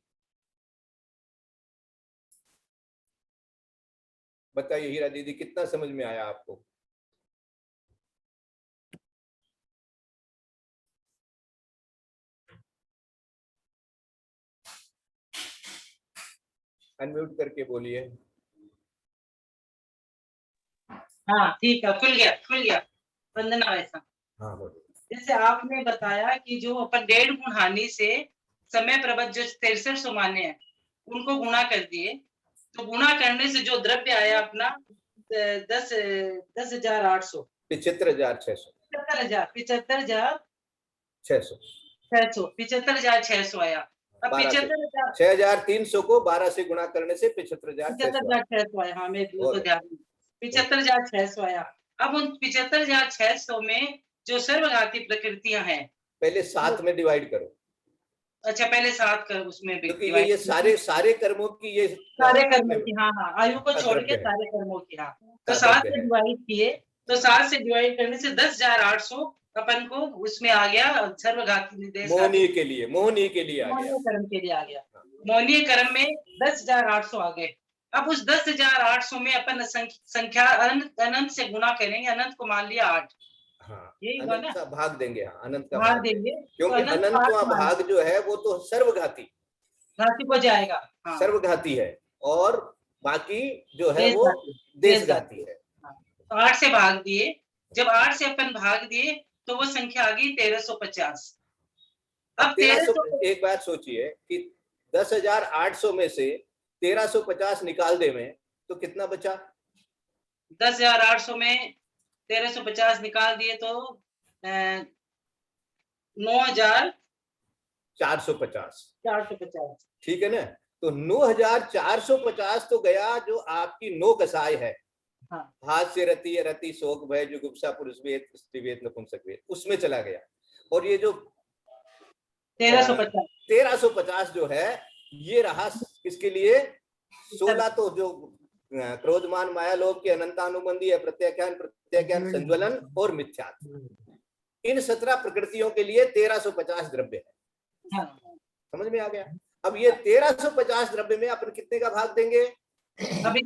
Speaker 2: बताइए हीरा दीदी, कितना समझ में आया आपको? अनम्यूट करके बोलिए।
Speaker 6: हाँ ठीक है, खुल गया। वंदना वैसा।
Speaker 2: हाँ बोलिए।
Speaker 6: जैसे आपने बताया कि जो अपन 1.5 गुण हानि से समय प्रबंध जो 6300 माने हैं उनको गुणा कर दिए, तो गुणा करने से जो द्रव्य आया अपना 10,800,
Speaker 2: 75,600,
Speaker 6: 75,600 आया। अब
Speaker 2: 6,300 को 12 से गुणा करने से 75,600
Speaker 6: आया। हाँ मैं 75,600 आया। अब उन 75,600 में जो सर्वघाती प्रकृतियां हैं,
Speaker 2: पहले 7 में डिवाइड करो।
Speaker 6: अच्छा पहले 7 कर उसमें भी
Speaker 2: क्योंकि ये सारे कर्मों की, ये
Speaker 6: सारे कर्मों की, हाँ आयु को छोड़ के सारे कर्मों की, हाँ। तो 7 से डिवाइड किए, तो 7 से डिवाइड करने से 10,800 अपन को उसमें आ गया सर्वघाती निर्देश
Speaker 2: मोहनीय के लिए आ गया,
Speaker 6: मोहनीय कर्म के लिए आ गया। मोहनीय कर्म में 10,800 आ गए। अब उस 10,800 में अपन संख्या अनंत से गुणा करेंगे। अनंत को मान लिया 8।
Speaker 2: हाँ,
Speaker 6: यही
Speaker 2: अनंत का भाग देंगे। हाँ, अनंत का
Speaker 6: भाग देंगे,
Speaker 2: क्योंकि
Speaker 6: तो
Speaker 2: अनंतवां भाग जो है वो तो सर्वघाती
Speaker 6: को जाएगा। हाँ।
Speaker 2: सर्वघाती है, और बाकी जो है वो देशघाती है।
Speaker 6: तो 8 से भाग दिए। जब 8 से अपन भाग दिए तो वो संख्या आ गई 1350। अब 1300
Speaker 2: एक बात सोचिए कि 10,800 में से 1350 निकाल दे में तो कितना बचा?
Speaker 6: 10,800 में 1350 निकाल दिए तो 9,450।
Speaker 2: ठीक है ना? तो 9,450 तो गया जो आपकी 9 कसाय है।
Speaker 6: हाँ।
Speaker 2: हाथ से रति शोक भय जुगुप्सा पुरुष वेद स्त्री वेद नपुंसक वेद, उसमें चला गया। और ये जो 1350 जो है ये रहा किसके लिए? 16 तो जो क्रोधमान माया लोभ के अनंतानुबंधी है, प्रत्याख्यान संज्वलन और मिथ्यात्व, इन 17 प्रकृतियों के लिए 1350 द्रव्य है।
Speaker 6: हाँ।
Speaker 2: समझ में आ गया? अब ये 1350 द्रव्य में अपन कितने का भाग देंगे?
Speaker 6: अभी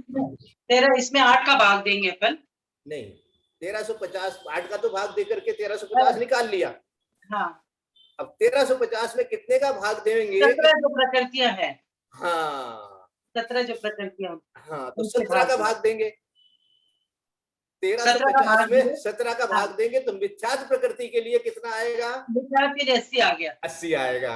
Speaker 6: इसमें 8 का भाग देंगे अपन।
Speaker 2: नहीं, 1350 8 का तो भाग देकर के 1350 निकाल लिया।
Speaker 6: हाँ।
Speaker 2: अब 1350 में कितने का भाग देंगे?
Speaker 6: 17 जो प्रकृतियां हैं।
Speaker 2: हाँ,
Speaker 6: 17 जो प्रकृतियां,
Speaker 2: हाँ, तो
Speaker 6: उनसे
Speaker 2: 17 का
Speaker 6: भाग
Speaker 2: भाग देंगे।
Speaker 6: 17 का
Speaker 2: 1350
Speaker 6: भाग
Speaker 2: में
Speaker 6: देंगे।
Speaker 2: 17 का भाग देंगे तो मिथ्यात्व प्रकृति के लिए कितना आएगा?
Speaker 6: विचार के जैसी आ गया।
Speaker 2: 80 आएगा।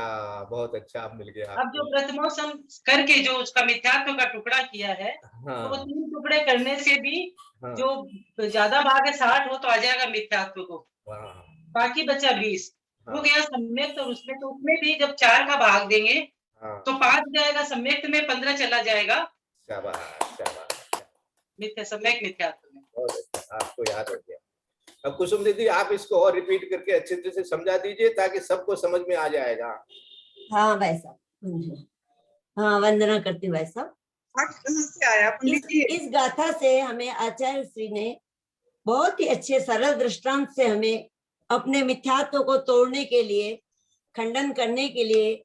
Speaker 2: बहुत अच्छा, अब मिल गया
Speaker 6: अब जो
Speaker 2: आपको।
Speaker 6: प्रथमोपम करके जो उसका मिथ्यात्व का टुकड़ा किया है, तो वो
Speaker 2: हाँ
Speaker 6: 3 टुकड़े करने से भी
Speaker 2: हाँ
Speaker 6: जो ज्यादा भाग है 60 वो तो आ जाएगा मिथ्यात्व को,
Speaker 2: हाँ
Speaker 6: बाकी बचा 20 वो
Speaker 2: हाँ
Speaker 6: गया सम्यक्त। और उसमें तो उसमें भी जब 4 का भाग देंगे
Speaker 2: हाँ,
Speaker 6: तो 5 जाएगा, सम्यक्त में 15 चला जाएगा
Speaker 2: शाबाश शाबाश,
Speaker 6: सम्यक मिथ्यात्व में।
Speaker 2: बहुत अच्छा, आपको याद हो गया। अब कुसुम दीदी आप इसको और रिपीट करके अच्छे से समझा दीजिए ताकि सबको समझ में आ जाएगा।
Speaker 4: हाँ भाई साहब, हाँ वंदना करती हूँ भाई साहब।
Speaker 8: कहाँ से आया पंडित जी?
Speaker 4: इस गाथा से हमें आचार्य श्री ने बहुत ही अच्छे सरल दृष्टांत से हमें अपने मिथ्यात्व को तोड़ने के लिए, खंडन करने के लिए,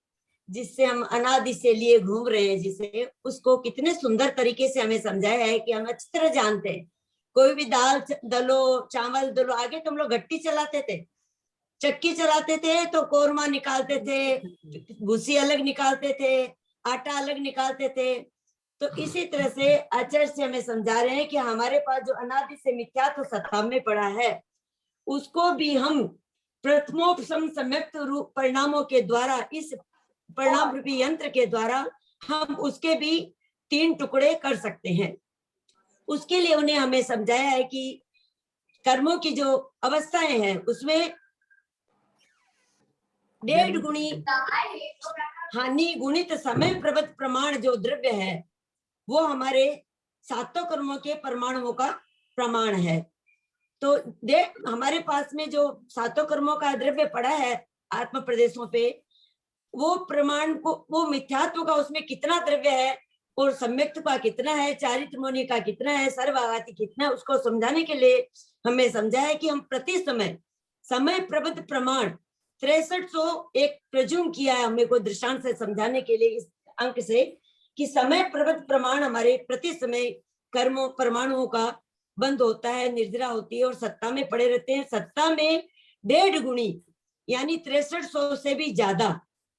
Speaker 4: जिससे हम अनादि से लिए घूम रहे हैं, जिसे उसको कितने सुंदर तरीके से हमें समझाया है कि हम अच्छी तरह जानते हैं। कोई भी दाल दलो, चावल दलो, आगे तो हम लोग घट्टी चलाते थे, चक्की चलाते थे तो कोरमा निकालते थे, भूसी अलग निकालते थे, आटा अलग निकालते थे। तो इसी तरह से आचार्य से हमें समझा रहे हैं कि हमारे पास जो अनादि से मिथ्यात्व सत्ता में पड़ा है, उसको भी हम प्रथमोपम सम्यक्त रूप परिणामों के द्वारा, इस परिणाम रूपी यंत्र के द्वारा हम उसके भी 3 टुकड़े कर सकते हैं। उसके लिए उन्हें हमें समझाया है कि कर्मों की जो अवस्थाएं हैं उसमें 1.5 गुणी हानि गुणित समय प्रबत प्रमाण जो द्रव्य है वो हमारे सातों कर्मों के परमाणुओं का प्रमाण है। तो हमारे पास में जो सातों कर्मों का द्रव्य पड़ा है आत्म प्रदेशों पे, वो प्रमाण को, वो मिथ्यात्व का उसमें कितना द्रव्य है और सम्यक्त का कितना है, चारित्र मुनि का कितना है, सर्वघाती कितना है, उसको समझाने के लिए हमें समझाया कि हम प्रति समय प्रबद्ध प्रमाण 6300 एक प्रज्यूम किया है हमें को दृष्टांत से समझाने के लिए इस अंक से, कि समय प्रबद्ध प्रमाण हमारे प्रति समय कर्मों परमाणुओं का बंद होता है, निर्जरा होती है और सत्ता में पड़े रहते हैं। सत्ता में 1.5 गुणी यानी 6300 से भी ज्यादा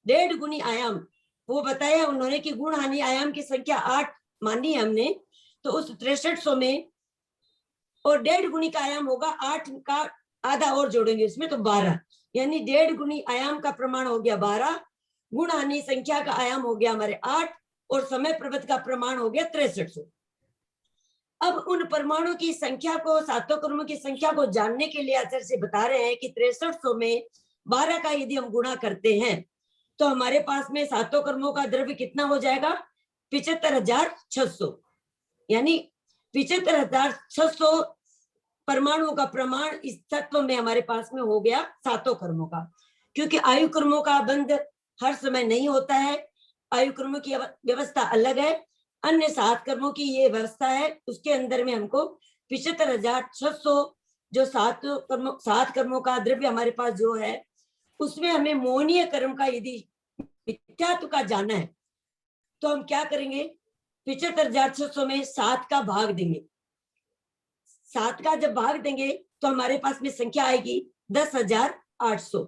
Speaker 4: 1.5 गुणी आयाम वो बताया उन्होंने कि गुण हानि आयाम की संख्या 8 मानी हमने, तो उस 6300 में और 1.5 गुणी का आयाम होगा, 8 का आधा और जोड़ेंगे इसमें तो 12, यानी 1.5 गुणी आयाम का प्रमाण हो गया 12, गुण हानि संख्या का आयाम हो गया हमारे 8 और समय प्रबत का प्रमाण हो गया 6300। अब उन परमाणु की संख्या को, सातों कर्मों की संख्या को जानने के लिए आचार्य से बता रहे हैं कि 6300 में 12 का यदि हम गुणा करते हैं तो हमारे पास में सातों कर्मों का द्रव्य कितना हो जाएगा, 75,600, यानी 75,600 परमाणुओं का प्रमाण इस तत्व में हमारे पास में हो गया सातों कर्मों का। क्योंकि आयु कर्मों का बंध हर समय नहीं होता है, आयु कर्मों की व्यवस्था अलग है, अन्य 7 कर्मों की ये व्यवस्था है, उसके अंदर में हमको 75,600 जो 7 कर्मों का द्रव्य हमारे पास जो है उसमें हमें मोहनीय कर्म का यदि मिथ्यात्व का जाना है तो हम क्या करेंगे, 75,600 में 7 का भाग देंगे। 7 का जब भाग देंगे तो हमारे पास में संख्या आएगी 10,800।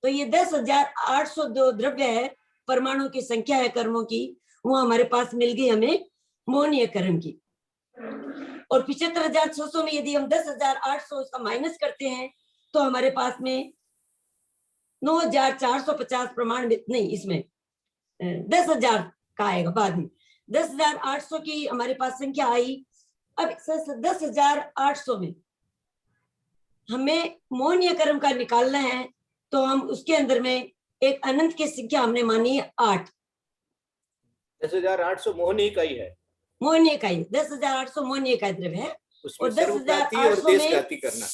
Speaker 4: तो ये 10,800 जो द्रव्य है, परमाणु की संख्या है कर्मों की, वो हमारे पास मिल गई हमें मोहनीय कर्म की। और 75,600 में यदि हम 10,800 उसका माइनस करते हैं तो हमारे पास में 9,450 प्रमाण नहीं, इसमें 10,000 का आएगा बाद में। 10,800 की हमारे पास संख्या आई। अब 10,800 में हमें मोहनीय कर्म का निकालना है तो हम उसके अंदर में एक अनंत की संख्या हमने मानी है 8।
Speaker 2: 10,800 मोहनी का ही है,
Speaker 4: मोहनीय का ही 10,800 मोहनीय का द्रव्य है।
Speaker 2: उसमें
Speaker 4: और
Speaker 2: सर्वघाती और
Speaker 4: 10,800 में
Speaker 2: देशघाती करना,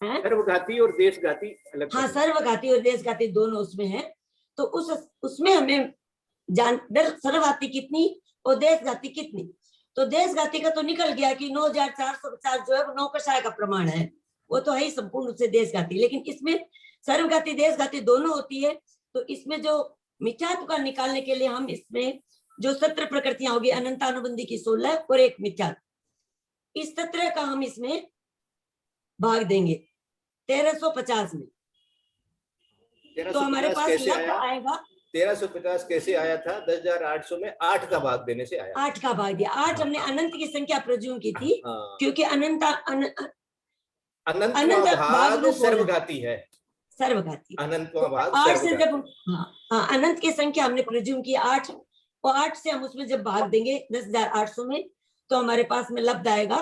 Speaker 4: है,
Speaker 2: सर्वघाती और देशघाती अलग
Speaker 4: हाँ
Speaker 2: करना।
Speaker 4: सर्वघाती और देशघाती दोनों उसमें है। तो उसमें हमें सर्वघाती कितनी और देशघाती कितनी, तो देशघाती का तो निकल गया कि 9,450 जो है वो नौकशाय का प्रमाण है, वो तो है ही संपूर्ण रूप से देशघाती, लेकिन इसमें सर्वघाती देशघाती दोनों होती है। तो इसमें जो मिथ्यात्व का निकालने के लिए हम इसमें जो 17 प्रकृतियां होगी, अनंतानुबंधी की 16 और एक मिथ्यात्व, इस 17 का हम इसमें भाग देंगे 1350 में। तो हमारे पास लब्ध आएगा
Speaker 2: 1350 कैसे आया था? 10,800 में 8 का भाग देने से आया।
Speaker 4: 8 का भाग दिया। 8 हमने अनंत की संख्या प्रज्यूम की थी,
Speaker 2: हाँ।
Speaker 4: क्योंकि
Speaker 2: अनंतवा
Speaker 4: अनंत भाग
Speaker 2: भाग
Speaker 4: रूप
Speaker 2: सर्वघाती है।
Speaker 4: सर्वघाती।
Speaker 2: अनंतवा भाग
Speaker 4: तो 8 से
Speaker 2: सर्वघाती।
Speaker 4: जब हाँ अनंत की संख्या हमने प्रज्यूम की 8, और 8 से हम उसमें जब भाग देंगे 10,800 में, तो हमारे पास में लब्ध आएगा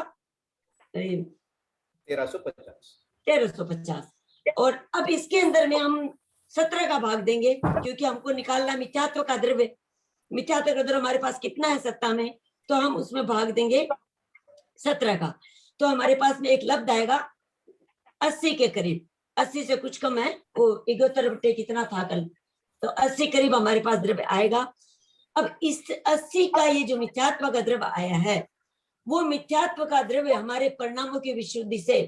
Speaker 4: 1350। और अब इसके अंदर में हम 17 का भाग देंगे, क्योंकि हमको निकालना मिथ्यात्व का द्रव्य। मिथ्यात्व का द्रव्य हमारे पास कितना है सत्ता में, तो हम उसमें भाग देंगे 17 का। तो हमारे पास में एक लब्ध आएगा 80 के करीब। 80 से कुछ कम है, वो 71 बटे कितना था कल, तो 80 करीब हमारे पास द्रव्य आएगा। अब इस 80 का ये जो मिथ्यात्व का द्रव्य आया है, वो मिथ्यात्व का द्रव्य हमारे परिणामों की विशुद्धि से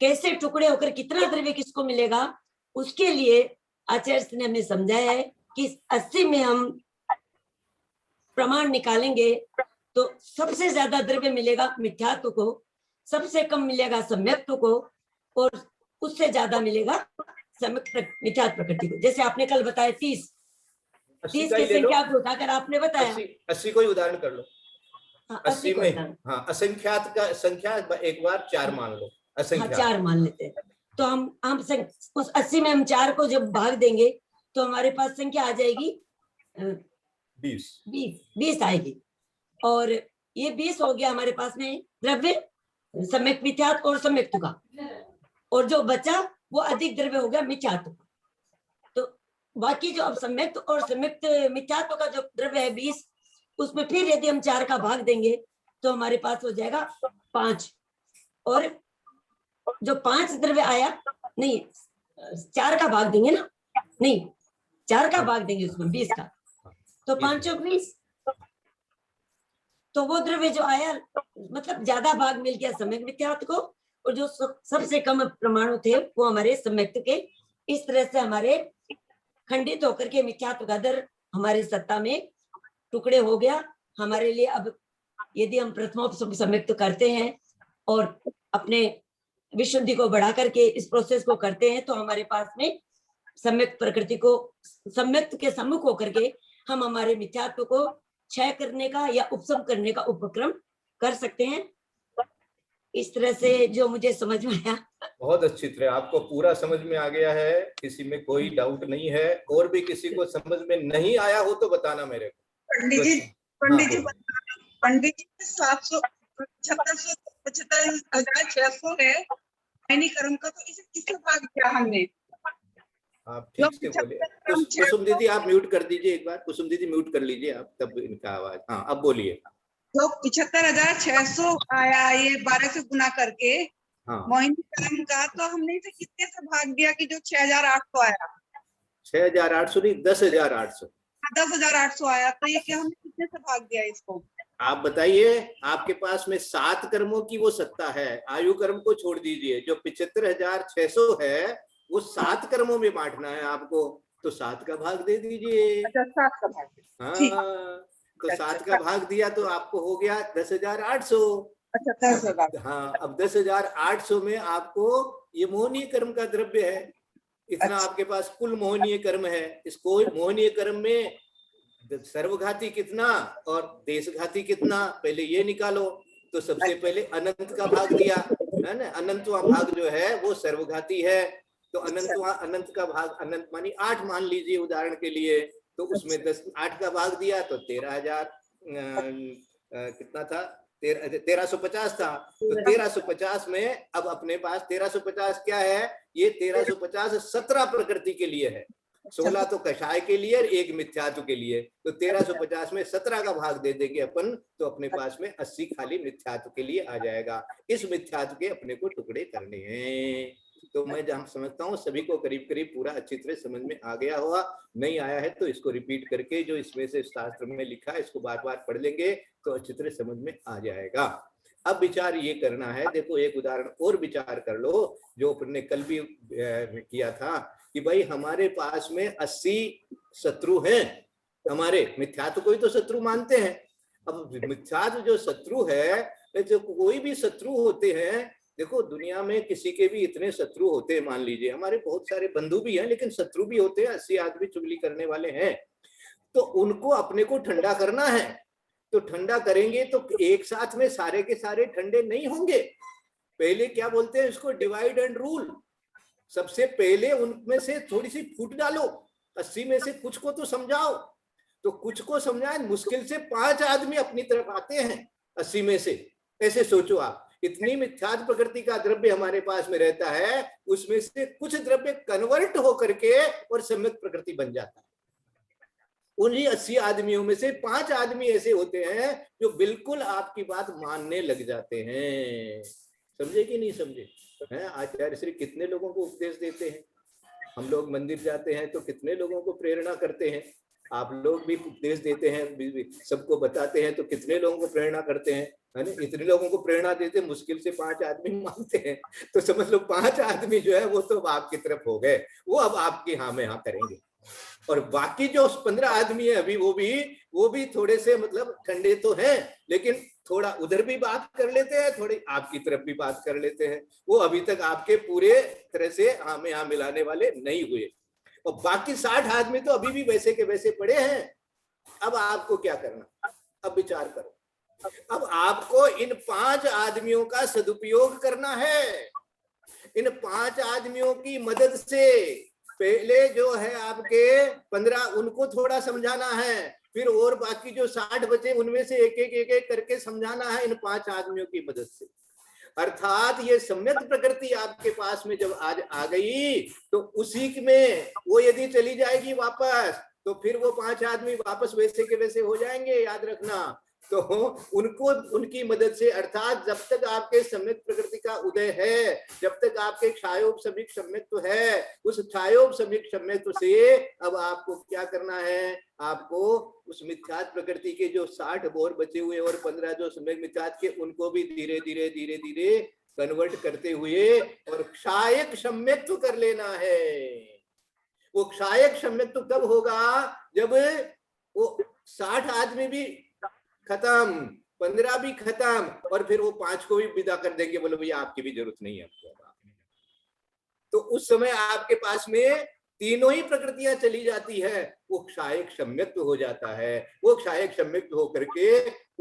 Speaker 4: कैसे टुकड़े होकर कितना द्रव्य किसको मिलेगा, उसके लिए आचार्य ने हमें समझाया है कि 80 में हम प्रमाण निकालेंगे तो सबसे ज्यादा द्रव्य मिलेगा मिथ्यात्व को, सबसे कम मिलेगा सम्यक्त्व को, और उससे ज्यादा मिलेगा मिथ्यात्व प्रकृति को। जैसे आपने कल बताया 30 की संख्या को उठाकर आपने बताया
Speaker 2: 80 को ही उदाहरण कर लो। 80 में
Speaker 4: हाँ
Speaker 2: असंख्यात का संख्या एक बार 4 मान लो।
Speaker 4: हाँ 4 मान लेते हैं, तो हम उस 80 में हम 4 को जब भाग देंगे तो हमारे पास संख्या आ जाएगी 20 आएगी। और ये 20 हो गया हमारे पास में द्रव्य सम्यक मिथ्यात्व और सम्यक्त्व का, और जो बचा वो अधिक द्रव्य हो गया मिथ्यात्व। तो बाकी जो अब सम्यक्त और सम्यक्त मिथ्यात्व का जो द्रव्य है 20, उसमें फिर यदि हम 4 का भाग देंगे तो हमारे पास हो जाएगा 5, और जो 5 द्रव्य आया, नहीं 4 का भाग देंगे ना, नहीं 4 का भाग देंगे उसमें 20 का, तो 5 और 20, तो वो द्रव्य जो आया मतलब ज्यादा भाग मिल गया सम्यक मिथ्यात्व को, और जो सबसे कम परमाणु थे वो हमारे सम्यक्त्व के। इस तरह से हमारे खंडित होकर के मिथ्यात्व का दर हमारी सत्ता में टुकड़े हो गया हमारे लिए। अब यदि हम प्रथमोपसम सम्यक्त्व करते हैं और अपने विशुद्धि को बढ़ा करके इस प्रोसेस को करते हैं, तो हमारे पास में सम्यक प्रकृति को सम्यक्त्व के सम्मुख होकर के हम हमारे मिथ्यात्व को क्षय करने का या उपशम करने का उपक्रम कर सकते हैं। इस तरह से जो मुझे समझ में आया।
Speaker 2: बहुत अच्छी तरह आपको पूरा समझ में आ गया है, किसी में कोई डाउट नहीं है। और भी किसी को समझ में नहीं आया हो तो बताना मेरे को।
Speaker 8: पंडित जी 775,600 है मैनी कर्म का, तो इसे किससे भाग किया हमने?
Speaker 2: आप ठीक से बोलिए। कुसुम दीदी आप म्यूट कर दीजिए एक बार। कुसुम दीदी म्यूट कर लीजिए आप, तब इनका आवाज। हाँ अब बोलिए।
Speaker 8: जो 75,600 आया ये 12 से गुना करके मोहिनी कर्म का, तो हमने इसे कितने से भाग दिया कि जो 6,800 आया?
Speaker 2: 6,800 नहीं, 10,800।
Speaker 8: 10,800 आया, तो ये क्या हमने कितने से भाग दिया इसको?
Speaker 2: आप बताइए। आपके पास में 7 कर्मों की वो सत्ता है। आयु कर्म को छोड़ दीजिए। जो 75,600 है वो 7 कर्मों में बांटना है आपको, तो 7 का भाग दे दीजिए।
Speaker 8: अच्छा 7 का भाग।
Speaker 2: हाँ तो 7 का भाग दिया तो आपको हो गया 10,800।
Speaker 8: अच्छा 10,000।
Speaker 2: हाँ अब 10,800 में आपको ये मोहनीय कर्म का द्रव्य है, इतना आपके पास कुल मोहनीय कर्म है। इसको मोहनीय कर्म में सर्वघाती कितना और देशघाती कितना, पहले ये निकालो। तो सबसे पहले अनंत का भाग दिया है ना। अनंतवा भाग जो है वो सर्वघाती है, तो अनंत का भाग, अनंत मानी 8 मान लीजिए उदाहरण के लिए, तो उसमें 8 का भाग दिया तो 13,000 कितना था, 1350 था। तो 1350 में अब अपने पास 1350 क्या है, ये 1350 17 प्रकृति के लिए है, 16 तो कषाय के लिए और 1 मिथ्यात्व के लिए। तो 1350 में 17 का भाग दे देंगे अपन, तो अपने पास में 80 खाली मिथ्यात्व के लिए आ जाएगा। इस मिथ्यात्व के अपने को टुकड़े करने हैं। तो मैं जहां समझता हूँ सभी को करीब करीब पूरा अच्छी तरह समझ में आ गया होगा। नहीं आया है तो इसको रिपीट करके जो इसमें से शास्त्र में लिखा है इसको बार बार पढ़ लेंगे तो अच्छी तरह समझ में आ जाएगा। अब विचार ये करना है, देखो एक उदाहरण और विचार कर लो जो अपन ने कल भी किया था कि भाई हमारे पास में 80 शत्रु हैं, हमारे मिथ्यात्व को ही तो शत्रु मानते हैं। अब मिथ्यात्व जो शत्रु है, जो कोई भी शत्रु होते हैं देखो दुनिया में किसी के भी इतने शत्रु होते हैं, मान लीजिए हमारे बहुत सारे बंधु भी हैं लेकिन शत्रु भी होते हैं, 80 आदमी चुगली करने वाले हैं, तो उनको अपने को ठंडा करना है। तो ठंडा करेंगे तो एक साथ में सारे के सारे ठंडे नहीं होंगे। पहले क्या बोलते हैं इसको, डिवाइड एंड रूल। सबसे पहले उनमें से थोड़ी सी फूट डालो, 80 में से कुछ को तो समझाओ। तो कुछ को समझाए, मुश्किल से 5 आदमी अपनी तरफ आते हैं 80 में से। ऐसे सोचो आप, इतनी मिथ्यात्व प्रकृति का द्रव्य हमारे पास में रहता है, उसमें से कुछ द्रव्य कन्वर्ट होकर के और सम्यक प्रकृति बन जाता है। उन्हीं 80 आदमियों में से 5 आदमी ऐसे होते हैं जो बिल्कुल आपकी बात मानने लग जाते हैं। समझे कि नहीं समझे? हैं आचार्य श्री कितने लोगों को उपदेश देते हैं। हम लोग मंदिर जाते हैं तो कितने लोगों को प्रेरणा करते हैं। आप लोग भी उपदेश देते हैं, सबको बताते हैं तो कितने लोगों को प्रेरणा करते हैं, है ना? इतने लोगों को प्रेरणा देते, मुश्किल से 5 आदमी मानते हैं। तो समझ लो 5 आदमी जो है वो तो आपकी तरफ हो गए, वो अब आपकी हाँ में हाँ करेंगे। और बाकी जो 15 आदमी है अभी वो भी थोड़े से मतलब ठंडे तो हैं, लेकिन थोड़ा उधर भी बात कर लेते हैं, थोड़ी आपकी तरफ भी बात कर लेते हैं। वो अभी तक आपके पूरे तरह से हाँ में हाँ मिलाने वाले नहीं हुए। और बाकी 60 आदमी तो अभी भी वैसे के वैसे पड़े हैं। अब आपको क्या करना, अब विचार करो। अब आपको इन 5 आदमियों का सदुपयोग करना है। इन 5 आदमियों की मदद से पहले जो है आपके 15 उनको थोड़ा समझाना है, फिर और बाकी जो 60 बचे उनमें से एक एक करके समझाना है इन 5 आदमियों की मदद से। अर्थात ये सम्यक प्रकृति आपके पास में जब आज आ गई तो उसी में वो यदि चली जाएगी वापस, तो फिर वो 5 आदमी वापस वैसे के वैसे हो जाएंगे, याद रखना। तो उनको उनकी मदद से, अर्थात जब तक आपके सम्यक प्रकृति का उदय है, जब तक आपके क्षायोप सम्यक सम्यक्त्व है, उस क्षायोप सम्यक सम्यक्त्व से अब आपको क्या करना है, आपको उस मिथ्यात्व प्रकृति के जो 60 और बचे हुए और 15 जो सम्यक मिथ्यात्व के, उनको भी धीरे धीरे धीरे धीरे कन्वर्ट करते हुए और क्षायक सम्यक्त्व कर लेना है। वो क्षायक सम्यक्त्व कब होगा, जब वो 60 आदमी भी खत्म, 15 भी खत्म, और फिर वो 5 को भी विदा कर देंगे, बोलो भैया आपकी भी जरूरत नहीं है आपको। तो उस समय आपके पास में तीनों ही प्रकृतियां चली जाती है, वो क्षायक सम्यक्त्व हो जाता है। वो क्षायक सम्यक्त्व होकर के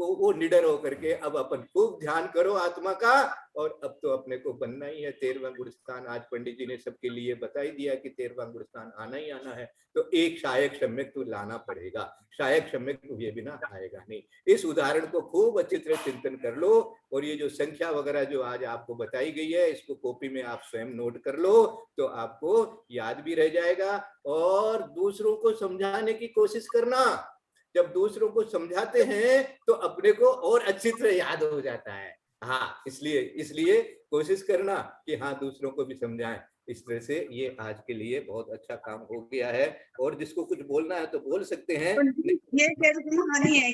Speaker 2: वो निडर होकर के अब अपन खूब ध्यान करो आत्मा का, और अब तो अपने को बनना ही है 13वां गुण स्थान। आज पंडित जी ने सबके लिए बता ही दिया कि 13वां गुण स्थान आना ही आना है, तो एक क्षायक सम्यक्त्व लाना पड़ेगा। क्षायक सम्यक्त्व हुए बिना आएगा नहीं। इस उदाहरण को खूब अच्छी तरह चिंतन कर लो, और ये जो संख्या वगैरह जो आज आपको बताई गई है, इसको कॉपी में आप स्वयं नोट कर लो, तो आपको याद भी रह जाएगा। और दूसरों को समझाने की कोशिश करना, जब दूसरों को समझाते हैं तो अपने को और अच्छी तरह याद हो जाता है। हाँ, इसलिए कोशिश करना कि हाँ दूसरों को भी समझाएं। इस तरह से ये आज के लिए बहुत अच्छा काम हो गया है। और जिसको कुछ बोलना है तो बोल सकते हैं।
Speaker 8: ये 1.5 गुनी हानि है।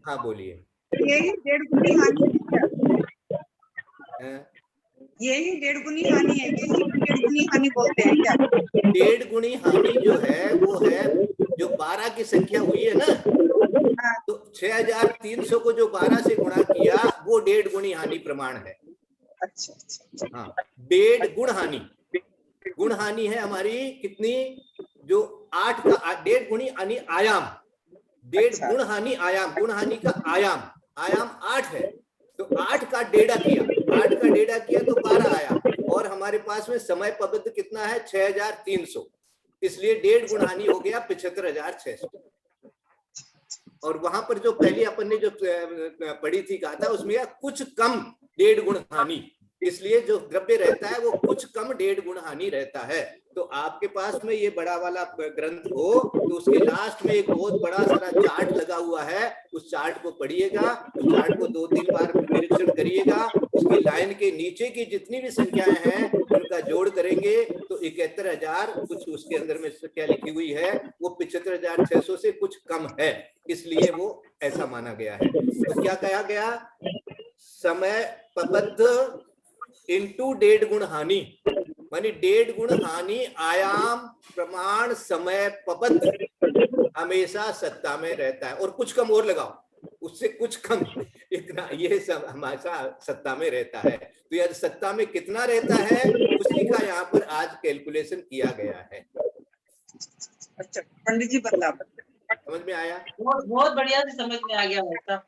Speaker 2: हाँ बोलिए।
Speaker 8: यही 1.5 गुनी हानि है। यही 1.5 गुनी हानि है, 1.5 गुनी हानि बोलते हैं क्या?
Speaker 2: 1.5 गुनी हानि जो है वो है जो 12 की संख्या हुई है ना, तो 6300 को जो 12 से गुणा किया वो 1.5 गुणी हानि प्रमाण है।
Speaker 8: अच्छा।
Speaker 2: हाँ, 1.5 गुण हानि। गुण हानि है हमारी कितनी, जो 8 का 1.5 गुणी हानि आयाम, 1.5 गुण हानि आयाम, गुण हानि का आयाम 8 है। तो 8 का 1.5 किया तो 12 आया, और हमारे पास में समय पबद्ध कितना है 6300, इसलिए 1.5 गुण हानि हो गया 75,600। और वहां पर जो पहले अपन ने जो पढ़ी थी कहा था उसमें कुछ कम 1.5 गुण हानि, इसलिए जो द्रव्य रहता है वो कुछ कम 1.5 गुण हानि रहता है। तो आपके पास में ये बड़ा वाला ग्रंथ हो तो उसके लास्ट में एक बहुत बड़ा सारा चार्ट लगा हुआ है, उस चार्ट को पढ़िएगा, उस चार्ट को 2-3 बार निरीक्षण करिएगा। उसकी लाइन के नीचे की जितनी भी संख्याएं हैं उनका जोड़ करेंगे तो 71,000 कुछ उसके अंदर में संख्या लिखी हुई है, वो 75,600 से कुछ कम है, इसलिए वो ऐसा माना गया है। तो क्या कहा गया, समय पबद्ध इंटू 1.5 गुण हानि, मानी 1.5 गुण हानि आयाम प्रमाण समय पबद्ध हमेशा सत्ता में रहता है। और कुछ कम और लगाओ, उससे कुछ कम, ये कितना, ये सब हमेशा सत्ता में रहता है। तो यह सत्ता में कितना रहता है उसी का यहाँ पर आज कैलकुलेशन किया गया है।
Speaker 8: अच्छा पंडित जी बता,
Speaker 2: समझ में आया?
Speaker 6: बहुत बढ़िया से समझ में आ गया वैसा।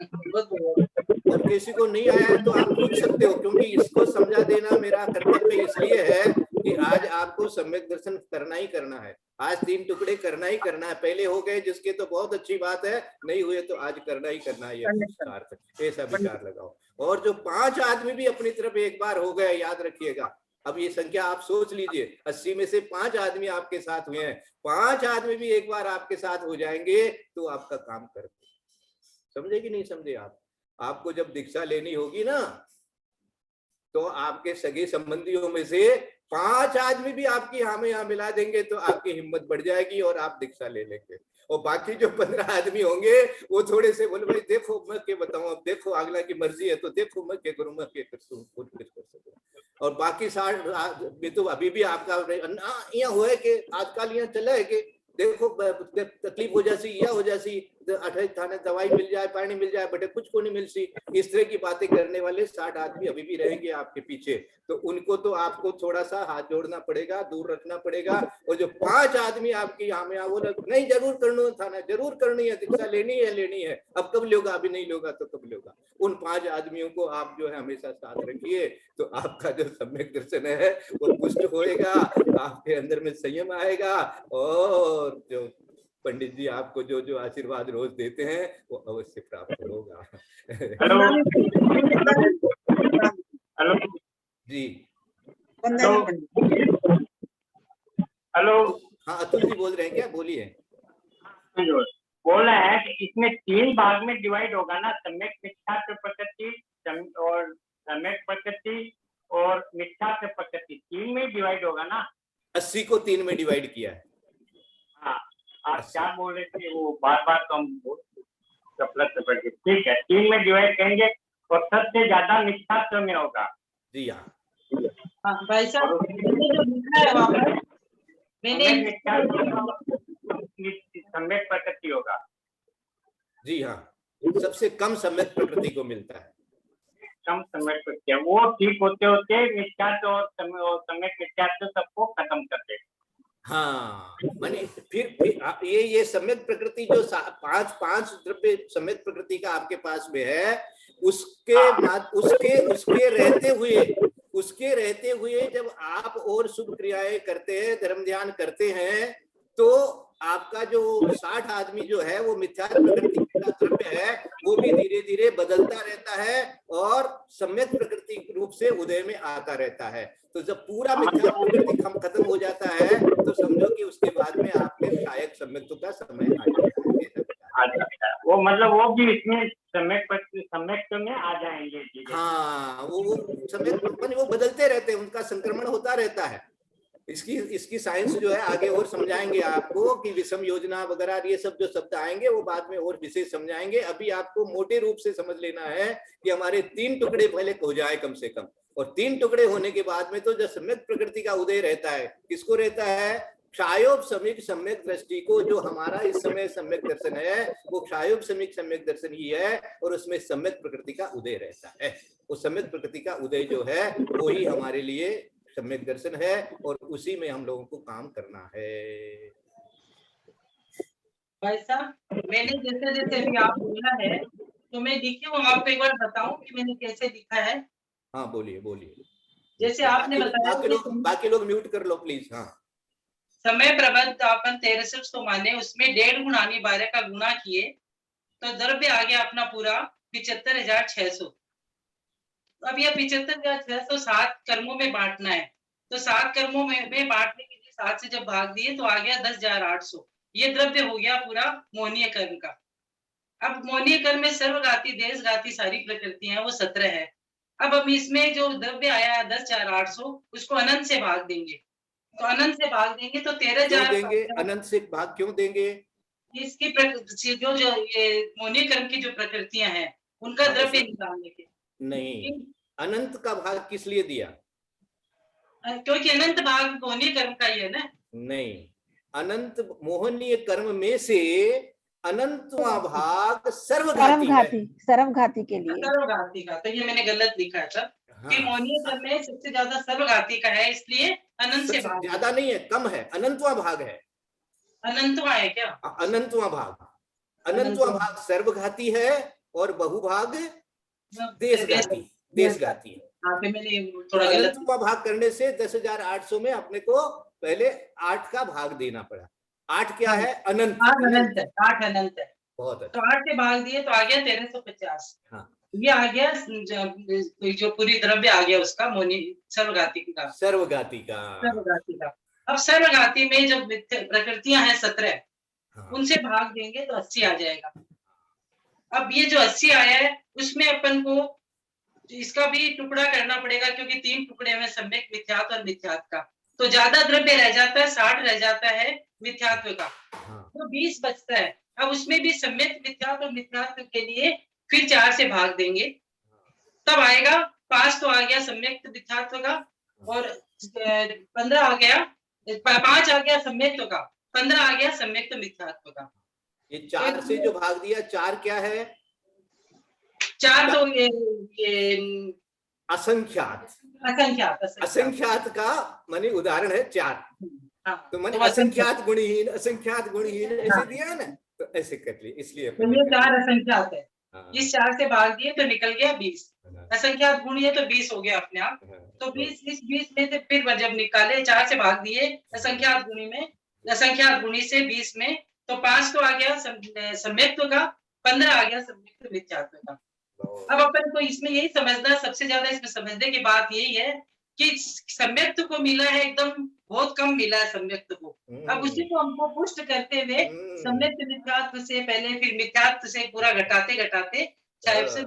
Speaker 6: बहुत बढ़िया।
Speaker 2: और किसी को नहीं आया है तो आप पूछ सकते हो, क्योंकि इसको समझा देना मेरा कर्तव्य इसलिए है कि आज आपको सम्यक दर्शन करना ही करना है। आज 3 टुकड़े करना ही करना है। पहले हो गए जिसके तो बहुत अच्छी बात है, नहीं हुए तो आज करना ही करना है। ये ऐसा विचार लगाओ। और जो 5 आदमी भी अपनी तरफ एक बार हो गए, याद रखिएगा, अब ये संख्या आप सोच लीजिए, 80 में से 5 आदमी आपके साथ हुए हैं, 5 आदमी भी एक बार आपके साथ हो जाएंगे तो आपका काम कर। समझे कि नहीं समझे आप? आपको जब दीक्षा लेनी होगी ना, तो आपके सगे संबंधियों में से 5 आदमी भी आपकी हाँ में यहाँ मिला देंगे तो आपकी हिम्मत बढ़ जाएगी और आप दीक्षा ले लेंगे। और बाकी जो 15 आदमी होंगे वो थोड़े से बोले भाई देखो मैं क्या बताऊं, अब देखो अगला की मर्जी है तो देखो मैं क्या करूं, मैं क्या कर सकूं। और बाकी 60 में तो अभी भी आपका यहाँ हुआ है कि आजकल यहाँ चला है कि देखो तकलीफ हो जासी, यह हो जासी, 28 थाने दवाई मिल जाए, पानी मिल जाए, बटे कुछ को नहीं मिल सी, इस तरह की बातें करने वाले 60 आदमी अभी भी रहेंगे आपके पीछे। तो उनको तो आपको थोड़ा सा हाथ जोड़ना पड़ेगा, दूर रखना पड़ेगा। और जो 5 आदमी आपकी यहाँ में वो नहीं जरूर करना थाना, जरूर करनी है, दीक्षा लेनी है, अब कब लोगा, अभी नहीं लोगा तो कब लोगा। उन 5 आदमियों को आप जो है हमेशा साथ रखिए, तो आपका जो सम्यक दर्शन है वो पुष्ट होएगा, आपके अंदर में संयम आएगा, और जो पंडित जी आपको जो जो आशीर्वाद रोज देते हैं वो अवश्य प्राप्त होगा।
Speaker 9: हेलो
Speaker 2: जी
Speaker 9: हेलो,
Speaker 2: हाँ अतुल जी बोल रहे हैं क्या? बोलिए।
Speaker 9: बोल रहे हैं कि इसमें 3 भाग में डिवाइड होगा ना, सम्यक मिथ्यात्व प्रकृति और सम्यक प्रकृति और मिथ्यात्व प्रकृति, 3 में डिवाइड होगा ना?
Speaker 2: 80 को 3 में डिवाइड किया है।
Speaker 9: हाँ, आप क्या बोल रहे थे वो बार तो हम ठीक है, 3 में डिवाइड करेंगे और सबसे ज्यादा मिथ्यात्व में होगा।
Speaker 2: जी हाँ,
Speaker 6: भाई साहब जो लिखा है वहाँ पर मैंने
Speaker 9: सम्यक प्रकृति होगा।
Speaker 2: जी हाँ, सबसे कम सम्यक प्रकृति को मिलता है।
Speaker 9: कम सम्यक प्रकृति, वो ठीक होते होते मिथ्यात्व और सम्यक मिथ्यात्व सबको खत्म कर देगा।
Speaker 2: हाँ, माने फिर ये सम्यक प्रकृति जो 5 द्रव्य सम्यक प्रकृति का आपके पास में है, उसके रहते हुए जब आप और शुभ क्रियाएं करते हैं, धर्म ध्यान करते हैं, तो आपका जो 60 आदमी जो है वो मिथ्या प्रकृति का द्रव्य है, वो भी धीरे धीरे बदलता रहता है और सम्यक प्रकृति रूप से उदय में आता रहता है। तो जब पूरा मिथ्या प्रकृति खत्म हो जाता है तो समझो कि उसके बाद में आपके सहायक सम्यक्त्व का समय आ जाता है।
Speaker 9: वो मतलब वो भी इसमें सम्यक्त्व में आ जाएंगे।
Speaker 2: हाँ, वो सम्यक वो बदलते रहते हैं, उनका संक्रमण होता रहता है। इसकी साइंस जो है आगे और समझाएंगे आपको कि विषम योजना वगैरह ये सब जो शब्द आएंगे वो बाद में और विशेष समझाएंगे। अभी आपको मोटे रूप से समझ लेना है कि हमारे 3 टुकड़े पहले हो जाए कम से कम, और 3 टुकड़े होने के बाद में तो जो सम्यक प्रकृति का उदय रहता है, किसको रहता है? क्षायोप समीक सम्यक दृष्टि को, जो हमारा इस समय सम्यक दर्शन है वो क्षायोप समीक सम्यक दर्शन ही है, और उसमें सम्यक प्रकृति का उदय रहता है। वो सम्यक प्रकृति का उदय जो है वो ही हमारे लिए सम्यक दर्शन है, और उसी में हम लोगों को काम करना है।
Speaker 6: भाई साहब मैंने जैसे जैसे अभी आप बोला है तो मैं देखिए वो आपको एक बार बताऊं कि मैंने कैसे लिखा है।
Speaker 2: हाँ बोलिए बोलिए।
Speaker 6: जैसे आपने बताया
Speaker 2: बाकी लोग म्यूट कर लो प्लीज। हाँ,
Speaker 6: समय प्रबंध अपन 1300 तो माने, उसमें 1.5 गुणा 12 का गुणा किए तो द्रव्य आ गया अपना पूरा 75,600। अब यह 75,600 7 कर्मों में बांटना है, तो 7 कर्मों में बांटने के लिए 7 से जब भाग दिए तो आ गया 10,800। ये द्रव्य हो गया पूरा मोहनीय कर्म का। अब मोहनीय कर्म में सर्वघाती देशघाती सारी प्रकृतियां हैं, वो 17 है। अब हम इसमें जो द्रव्य आया है 10,800 उसको अनंत से भाग देंगे, तो अनंत से भाग देंगे तो 13,000।
Speaker 2: अनंत से भाग क्यों देंगे?
Speaker 6: इसकी जो ये मोहनीय कर्म की जो प्रकृतियां हैं उनका द्रव्य निकालने के।
Speaker 2: नहीं, अनंत का भाग किस लिए दिया?
Speaker 6: क्योंकि अनंत भाग मोहनीय कर्म का ही है ना।
Speaker 2: नहीं, अनंत मोहनीय कर्म में से अनंतवां भाग सर्वघाती है।
Speaker 5: सर्वघाती, सर्वघाती के लिए।
Speaker 6: सर्वघाती का, तो ये मैंने गलत लिखा है सर कि
Speaker 2: हाँ,
Speaker 6: मोहनीय में सबसे ज्यादा सर्वघाती का है, इसलिए अनंत से
Speaker 2: सबसे
Speaker 6: भाग
Speaker 2: ज्यादा नहीं है, कम है, अनंतवां भाग है।
Speaker 6: अनंतवा है क्या?
Speaker 2: अनंतवां भाग, अनंतवां भाग सर्वघाती है और बहुभाग देशघाती, देशघाती है।
Speaker 6: हाँ, फिर मैंने थोड़ा गलत।
Speaker 2: अनंतवां भाग करने से 10,800 में अपने को पहले 8 का भाग देना पड़ा। 8 क्या है? अनंत।
Speaker 6: 8 अनंत है, 8 अनंत है।
Speaker 2: बहुत
Speaker 6: तो
Speaker 2: अच्छा।
Speaker 6: 8 से भाग दिए तो आ गया 1350।
Speaker 2: हाँ,
Speaker 6: ये आ गया जो पूरी द्रव्य आ गया उसका मोनी सर्वघाती का,
Speaker 2: सर्वघाती का।
Speaker 6: सर्वघाती का। अब सर्वघाती में जब प्रकृतियां हैं 17,
Speaker 2: हाँ,
Speaker 6: उनसे भाग देंगे तो 80 आ जाएगा। अब ये जो 80 आया है उसमें अपन को इसका भी टुकड़ा करना पड़ेगा, क्योंकि 3 टुकड़े में सम्यक मिथ्यात्व और मिथ्यात्व का, तो ज्यादा द्रव्य रह जाता है, 60 रह जाता है मिथ्यात्व का,
Speaker 2: हाँ,
Speaker 6: तो 20 बचता है। अब उसमें भी सम्यक मिथ्यात्व और मिथ्यात्व के लिए फिर 4 से भाग देंगे, तब आएगा 5 तो आ गया सम्यक मिथ्यात्व का, और 15 आ गया, 5 आ गया सम्यक का, 15 आ गया सम्यक मिथ्यात्व का।
Speaker 2: ये 4 से जो भाग दिया, 4 क्या है?
Speaker 6: 4 तो ये
Speaker 2: असंख्यात,
Speaker 6: असंख्यात,
Speaker 2: असंख्यात का माने उदाहरण है 4।
Speaker 6: हाँ,
Speaker 2: तो माने असंख्यात गुणहीन, असंख्यात गुणहीन ऐसे दिया है ना, तो ऐसे कर लिए, इसलिए
Speaker 6: तो ये 4 असंख्यात है।
Speaker 2: हाँ,
Speaker 6: इस 4 से भाग दिए तो निकल गया 20।
Speaker 2: हाँ,
Speaker 6: असंख्यात गुणी है तो 20 हो गया अपने आप।
Speaker 2: हाँ,
Speaker 6: तो 20, इस 20 में से फिर जब निकाले 4 से भाग दिए असंख्यात गुणी में, असंख्यात गुणी से 20 में, तो 5 तो आ गया सम्यक्त्व का, 15 आ गया सम्यक्त्व मिथ्यात्व का। अब अपन को इसमें यही समझना, सबसे ज्यादा इसमें समझने की बात यही है कि सम्यक्त्व को मिला है एकदम बहुत कम मिला है सम्यक्त्व को। अब उसी को हमको पुष्ट करते हुए सम्यक्त्व मिथ्यात्व से पहले फिर मिथ्यात्व से पूरा घटाते घटाते चाहे से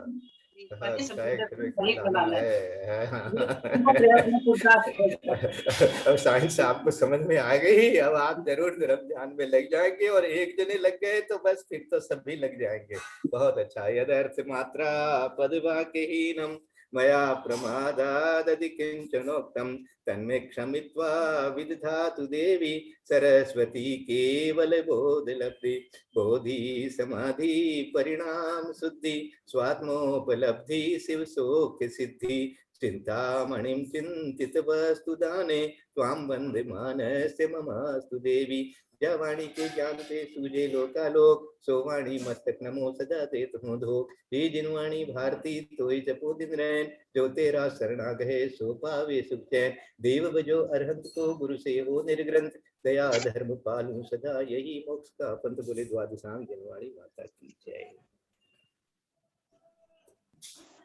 Speaker 2: अब साइंस आपको समझ में आ गई, अब आप जरूर ध्यान में लग जाएंगे, और एक जने लग गए तो बस फिर तो सभी लग जाएंगे। बहुत अच्छा। यदर्थ मात्रा पदवाक्यहीनम मया प्रमादादधि किंचनोक्तम तन्मे क्षमित्वा विदधातु देवी सरस्वती केवल बोध लब्धि बोधि समाधि परिणाम शुद्धि स्वात्मोपलब्धि शिव सौख्य सिद्धि चिंतामणिं चिंतित वस्तु दाने त्वां वंदे मानस्य ममास्तु देवी। जय वाणी के ज्ञान से सूझे लोकालोक, सो वाणी मस्तक नमो सदा ते तुम धो। हे जिनवाणी भारती तोय जपो दिन रैन, जो तेरा शरणागहे सो पावे सुख चैन। देव बजो अरहंत को गुरु से हो निर्ग्रंथ, दया धर्म पालू सदा यही मोक्ष का पंथ। बोले द्वादशांग जिनवाणी माता की जय।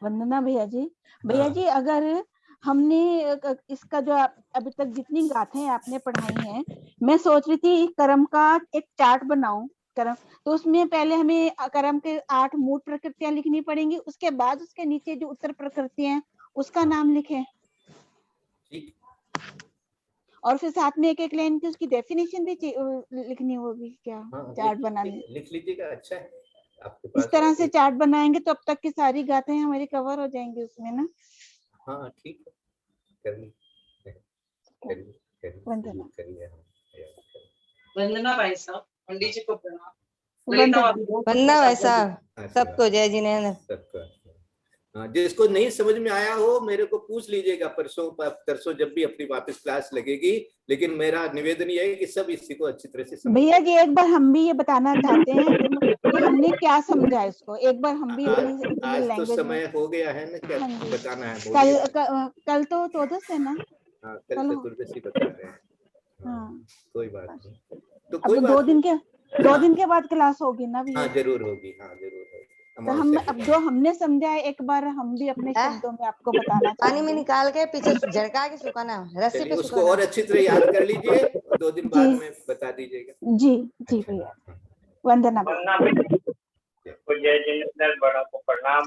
Speaker 5: वंदना भैया जी। भैया जी, अगर हमने इसका जो अभी तक जितनी गाथाएं आपने पढ़ाई हैं, मैं सोच रही थी कर्म का एक चार्ट बनाऊं। कर्म तो उसमें पहले हमें कर्म के 8 मूल प्रकृतियां लिखनी पड़ेंगी, उसके बाद उसके नीचे जो उत्तर प्रकृतियां हैं उसका नाम लिखें, और फिर साथ में एक एक लाइन की उसकी डेफिनेशन भी लिखनी होगी क्या?
Speaker 2: हाँ,
Speaker 5: चार्ट बनाने
Speaker 2: लिख लीजिएगा। अच्छा है आपके
Speaker 5: इस
Speaker 2: पास
Speaker 5: तरह से चार्ट बनाएंगे तो अब तक की सारी गाथाएं हमारी कवर हो जाएंगी उसमें ना।
Speaker 2: हाँ ठीक है, करिए
Speaker 6: वंदना भाई साहब, पंडित जी को प्रणाम।
Speaker 10: वंदना भाई साहब, सबको जय जिनेंद्र।
Speaker 2: सबको। हाँ, जिसको नहीं समझ में आया हो मेरे को पूछ लीजिएगा परसों जब भी अपनी वापस क्लास लगेगी, लेकिन मेरा निवेदन ये है कि सब इसी को अच्छी तरह से समझ।
Speaker 5: भैया जी, एक बार हम भी ये बताना चाहते हैं कि हमने क्या समझा इसको, एक बार हम भी
Speaker 2: आज तो समय हो गया है ना, क्या बताना है?
Speaker 5: कल तो 14 है ना?
Speaker 2: हाँ, कल चतुर्दशी बता रहे हैं।
Speaker 5: हाँ,
Speaker 2: कोई बात नहीं। तो
Speaker 5: अब 2 दिन के बाद क्लास होगी ना भैया?
Speaker 2: हाँ जरूर होगी, हाँ जरूर होगी।
Speaker 5: तो हम अब जो हमने समझा है एक बार हम भी अपने शब्दों में आपको बताना चाहते हैं।
Speaker 10: पानी में निकाल के पीछे झड़का के सुखाना, रस्सी पे
Speaker 2: उसको और अच्छी तरह याद कर लीजिए, 2 दिन बाद में बता दीजिएगा।
Speaker 5: जी जी भैया। वंदना।
Speaker 9: जय जिनेंद्र, बड़ों को प्रणाम।